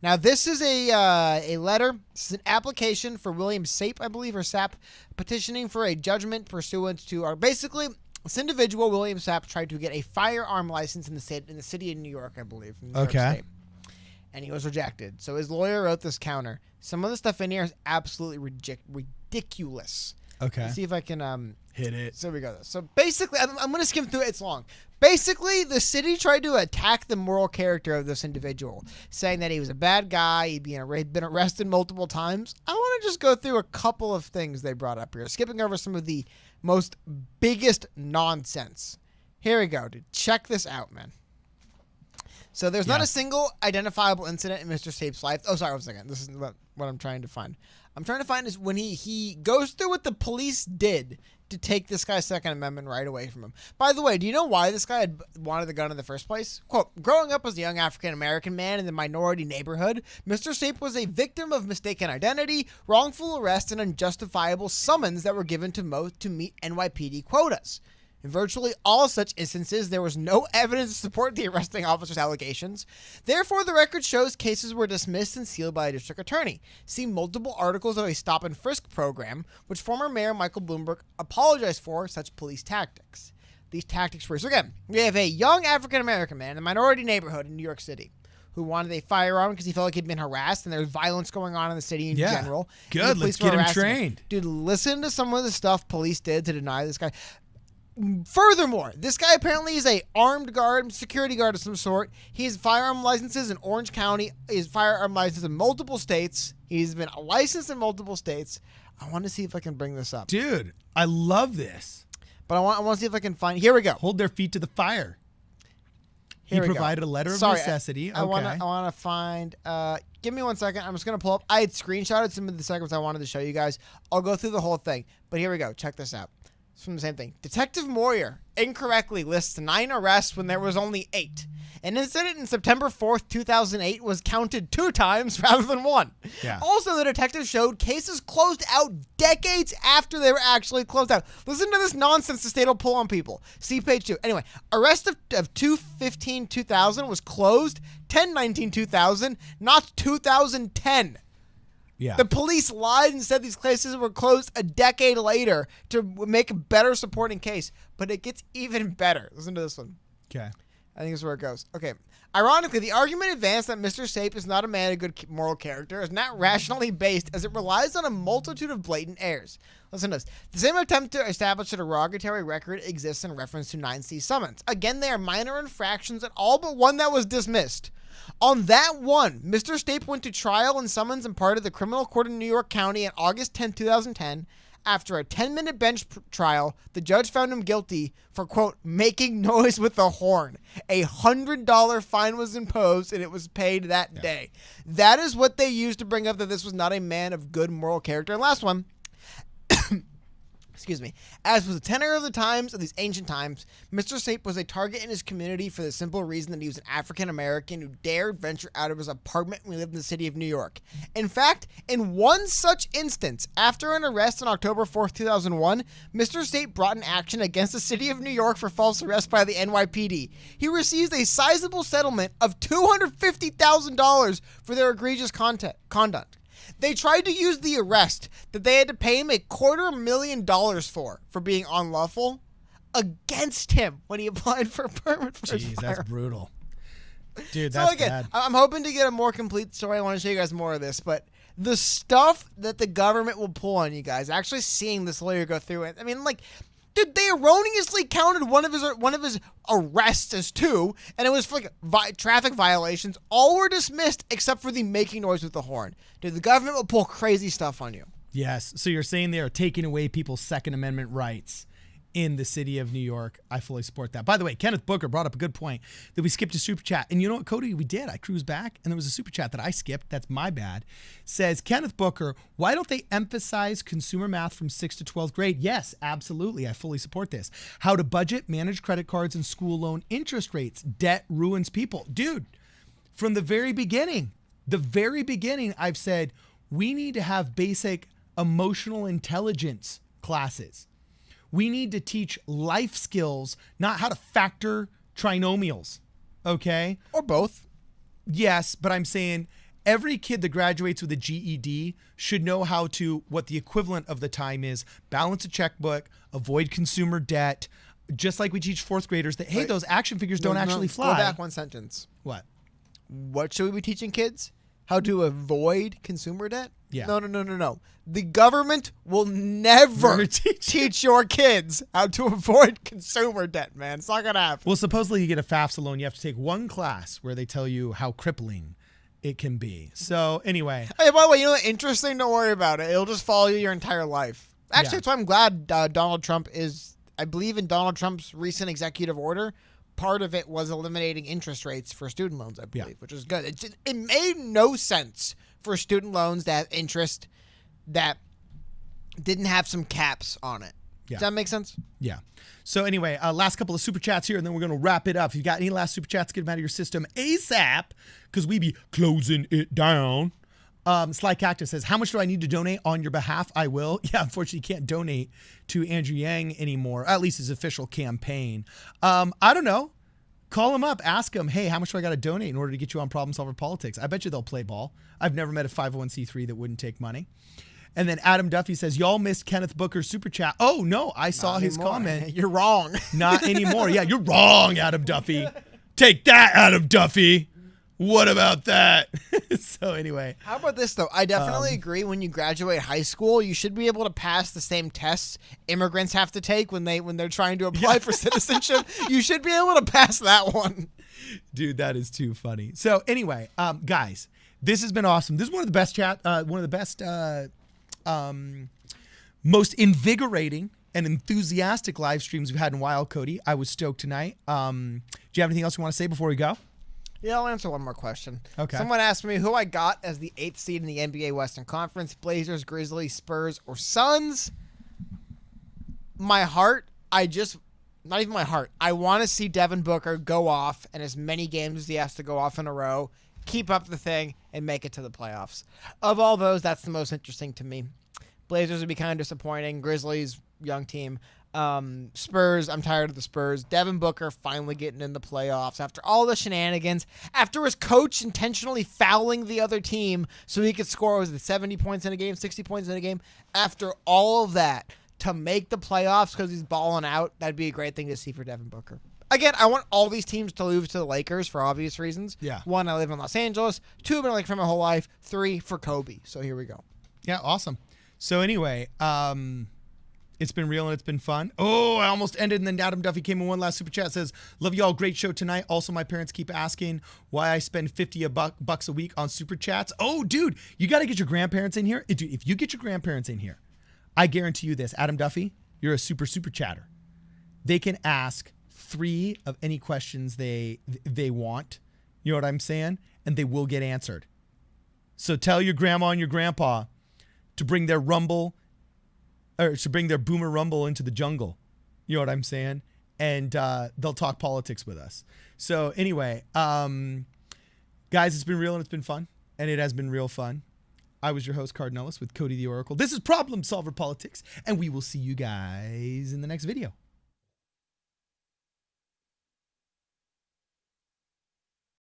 Now, this is a letter. This is an application for William Sape, I believe, or Sapp, petitioning for a judgment pursuant to basically, this individual, William Sapp, tried to get a firearm license in the city of New York, I believe. New York State, and he was rejected. So his lawyer wrote this counter. Some of the stuff in here is absolutely ridiculous. Okay. Let's see if I can hit it. So we go. So basically, I'm going to skim through it. It's long. Basically, the city tried to attack the moral character of this individual, saying that he was a bad guy, he'd been arrested multiple times. I want to just go through a couple of things they brought up here, skipping over some of the most biggest nonsense. Here we go, dude. Check this out, man. So there's not a single identifiable incident in Mr. Sape's life. Oh, sorry, 1 second. This is what I'm trying to find. I'm trying to find is when he goes through what the police did to take this guy's Second Amendment right away from him. By the way, do you know why this guy had wanted the gun in the first place? Quote, growing up as a young African-American man in the minority neighborhood, Mr. Sape was a victim of mistaken identity, wrongful arrest, and unjustifiable summons that were given to meet NYPD quotas. In virtually all such instances, there was no evidence to support the arresting officer's allegations. Therefore, the record shows cases were dismissed and sealed by a district attorney. See multiple articles of a stop and frisk program, which former Mayor Michael Bloomberg apologized for such police tactics. These tactics were, so again, we have a young African-American man in a minority neighborhood in New York City who wanted a firearm because he felt like he'd been harassed and there was violence going on in the city in general. Good, let's get him trained. Dude, listen to some of the stuff police did to deny this guy. Furthermore, this guy apparently is a armed guard, security guard of some sort. He has firearm licenses in Orange County. He has firearm licenses in multiple states. He's been licensed in multiple states. I want to see if I can bring this up. Dude, I love this. But I want to see if I can find... Here we go. Hold their feet to the fire. He provided a letter of necessity. I want to find... give me 1 second. I'm just going to pull up. I had screenshotted some of the segments I wanted to show you guys. I'll go through the whole thing. But here we go. Check this out. It's from the same thing. Detective Moyer incorrectly lists 9 arrests when there was only 8. An incident in September 4th, 2008 was counted 2 times rather than 1. Yeah. Also, the detective showed cases closed out decades after they were actually closed out. Listen to this nonsense the state will pull on people. See page 2. Anyway, arrest of 2/15/2000 was closed 10/19/2000, not 2010. Yeah. The police lied and said these cases were closed a decade later to make a better supporting case. But it gets even better. Listen to this one. Okay. I think this is where it goes. Okay. Ironically, the argument advanced that Mr. Sape is not a man of good moral character is not rationally based as it relies on a multitude of blatant errors. Listen to this. The same attempt to establish a derogatory record exists in reference to 9C summons. Again, they are minor infractions at all but one that was dismissed. On that one, Mr. Sape went to trial and summons and part of the criminal court in New York County on August 10, 2010. After a 10-minute bench trial, the judge found him guilty for, quote, making noise with a horn. A $100 fine was imposed, and it was paid that day. That is what they used to bring up that this was not a man of good moral character. And last one. Excuse me. As was the tenor of the times of these ancient times, Mr. Sape was a target in his community for the simple reason that he was an African American who dared venture out of his apartment when he lived in the city of New York. In fact, in one such instance, after an arrest on October 4th, 2001, Mr. Sape brought an action against the city of New York for false arrest by the NYPD. He received a sizable settlement of $250,000 for their egregious conduct. They tried to use the arrest that they had to pay him $250,000 for being unlawful against him when he applied for a permit for his firearm. That's brutal. Dude, that's bad. I'm hoping to get a more complete story. I want to show you guys more of this, but the stuff that the government will pull on you guys, actually seeing this lawyer go through it. I mean, like, dude, they erroneously counted one of his arrests as 2, and it was for like traffic violations. All were dismissed except for the making noise with the horn. Dude, the government will pull crazy stuff on you. Yes. So you're saying they are taking away people's Second Amendment rights in the city of New York. I fully support that. By the way, Kenneth Booker brought up a good point that we skipped a super chat. And you know what, Cody? We did. I cruised back, and there was a super chat that I skipped. That's my bad. Says, Kenneth Booker, why don't they emphasize consumer math from 6th to 12th grade? Yes, absolutely. I fully support this. How to budget, manage credit cards, and school loan interest rates. Debt ruins people. Dude, from the very beginning, I've said we need to have basic emotional intelligence classes. We need to teach life skills, not how to factor trinomials, okay? Or both. Yes, but I'm saying every kid that graduates with a GED should know how to, what the equivalent of the time is, balance a checkbook, avoid consumer debt, just like we teach 4th graders that, hey, those action figures don't actually fly. Go back one sentence. What? What should we be teaching kids? How to avoid consumer debt? Yeah. No. The government will never teach your kids how to avoid consumer debt, man. It's not going to happen. Well, supposedly you get a FAFSA loan. You have to take one class where they tell you how crippling it can be. So anyway. Hey, by the way, you know what's interesting? Don't worry about it. It'll just follow you your entire life. Actually, that's why I'm glad Donald Trump is, I believe in Donald Trump's recent executive order, part of it was eliminating interest rates for student loans, I believe, which is good. It made no sense for student loans to have interest that didn't have some caps on it. Yeah. Does that make sense? Yeah. So anyway, last couple of super chats here, and then we're going to wrap it up. If you got any last super chats, get them out of your system ASAP, because we be closing it down. Sly Cactus says, how much do I need to donate on your behalf? I will. Yeah, unfortunately, you can't donate to Andrew Yang anymore, at least his official campaign. I don't know. Call him up. Ask him, hey, how much do I got to donate in order to get you on Problem Solver Politics? I bet you they'll play ball. I've never met a 501c3 that wouldn't take money. And then Adam Duffy says, y'all missed Kenneth Booker's super chat. Oh, no, I saw his comment. You're wrong. Not anymore. Yeah, you're wrong, Adam Duffy. Take that, Adam Duffy. What about that? So anyway. How about this, though? I definitely agree. When you graduate high school, you should be able to pass the same tests immigrants have to take when they're trying to apply for citizenship. You should be able to pass that one. Dude, that is too funny. So anyway, guys, this has been awesome. This is one of the best most invigorating and enthusiastic live streams we've had in a while, Cody. I was stoked tonight. Do you have anything else you want to say before we go? Yeah, I'll answer one more question. Okay. Someone asked me who I got as the 8th seed in the NBA Western Conference, Blazers, Grizzlies, Spurs, or Suns. My heart, not even my heart, I want to see Devin Booker go off and as many games as he has to go off in a row, keep up the thing, and make it to the playoffs. Of all those, that's the most interesting to me. Blazers would be kind of disappointing. Grizzlies, young team. Spurs, I'm tired of the Spurs. Devin Booker finally getting in the playoffs after all the shenanigans, after his coach intentionally fouling the other team so he could score, was it 70 points in a game, 60 points in a game? After all of that, to make the playoffs because he's balling out, that'd be a great thing to see for Devin Booker. Again, I want all these teams to lose to the Lakers for obvious reasons. Yeah. 1, I live in Los Angeles. 2, I've been like for my whole life. 3, for Kobe. So here we go. Yeah, awesome. So anyway, it's been real and it's been fun. Oh, I almost ended, and then Adam Duffy came in one last super chat. Says, love y'all, great show tonight. Also, my parents keep asking why I spend $50 a week on super chats. Oh, dude, you got to get your grandparents in here. Dude, if you get your grandparents in here, I guarantee you this, Adam Duffy, you're a super chatter. They can ask 3 of any questions they want. You know what I'm saying? And they will get answered. So tell your grandma and your grandpa to bring their rumble, or to bring their boomer rumble into the jungle. You know what I'm saying? And they'll talk politics with us. So anyway, guys, it's been real and it's been fun. And it has been real fun. I was your host, Cardinellis, with Cody the Oracle. This is Problem Solver Politics, and we will see you guys in the next video.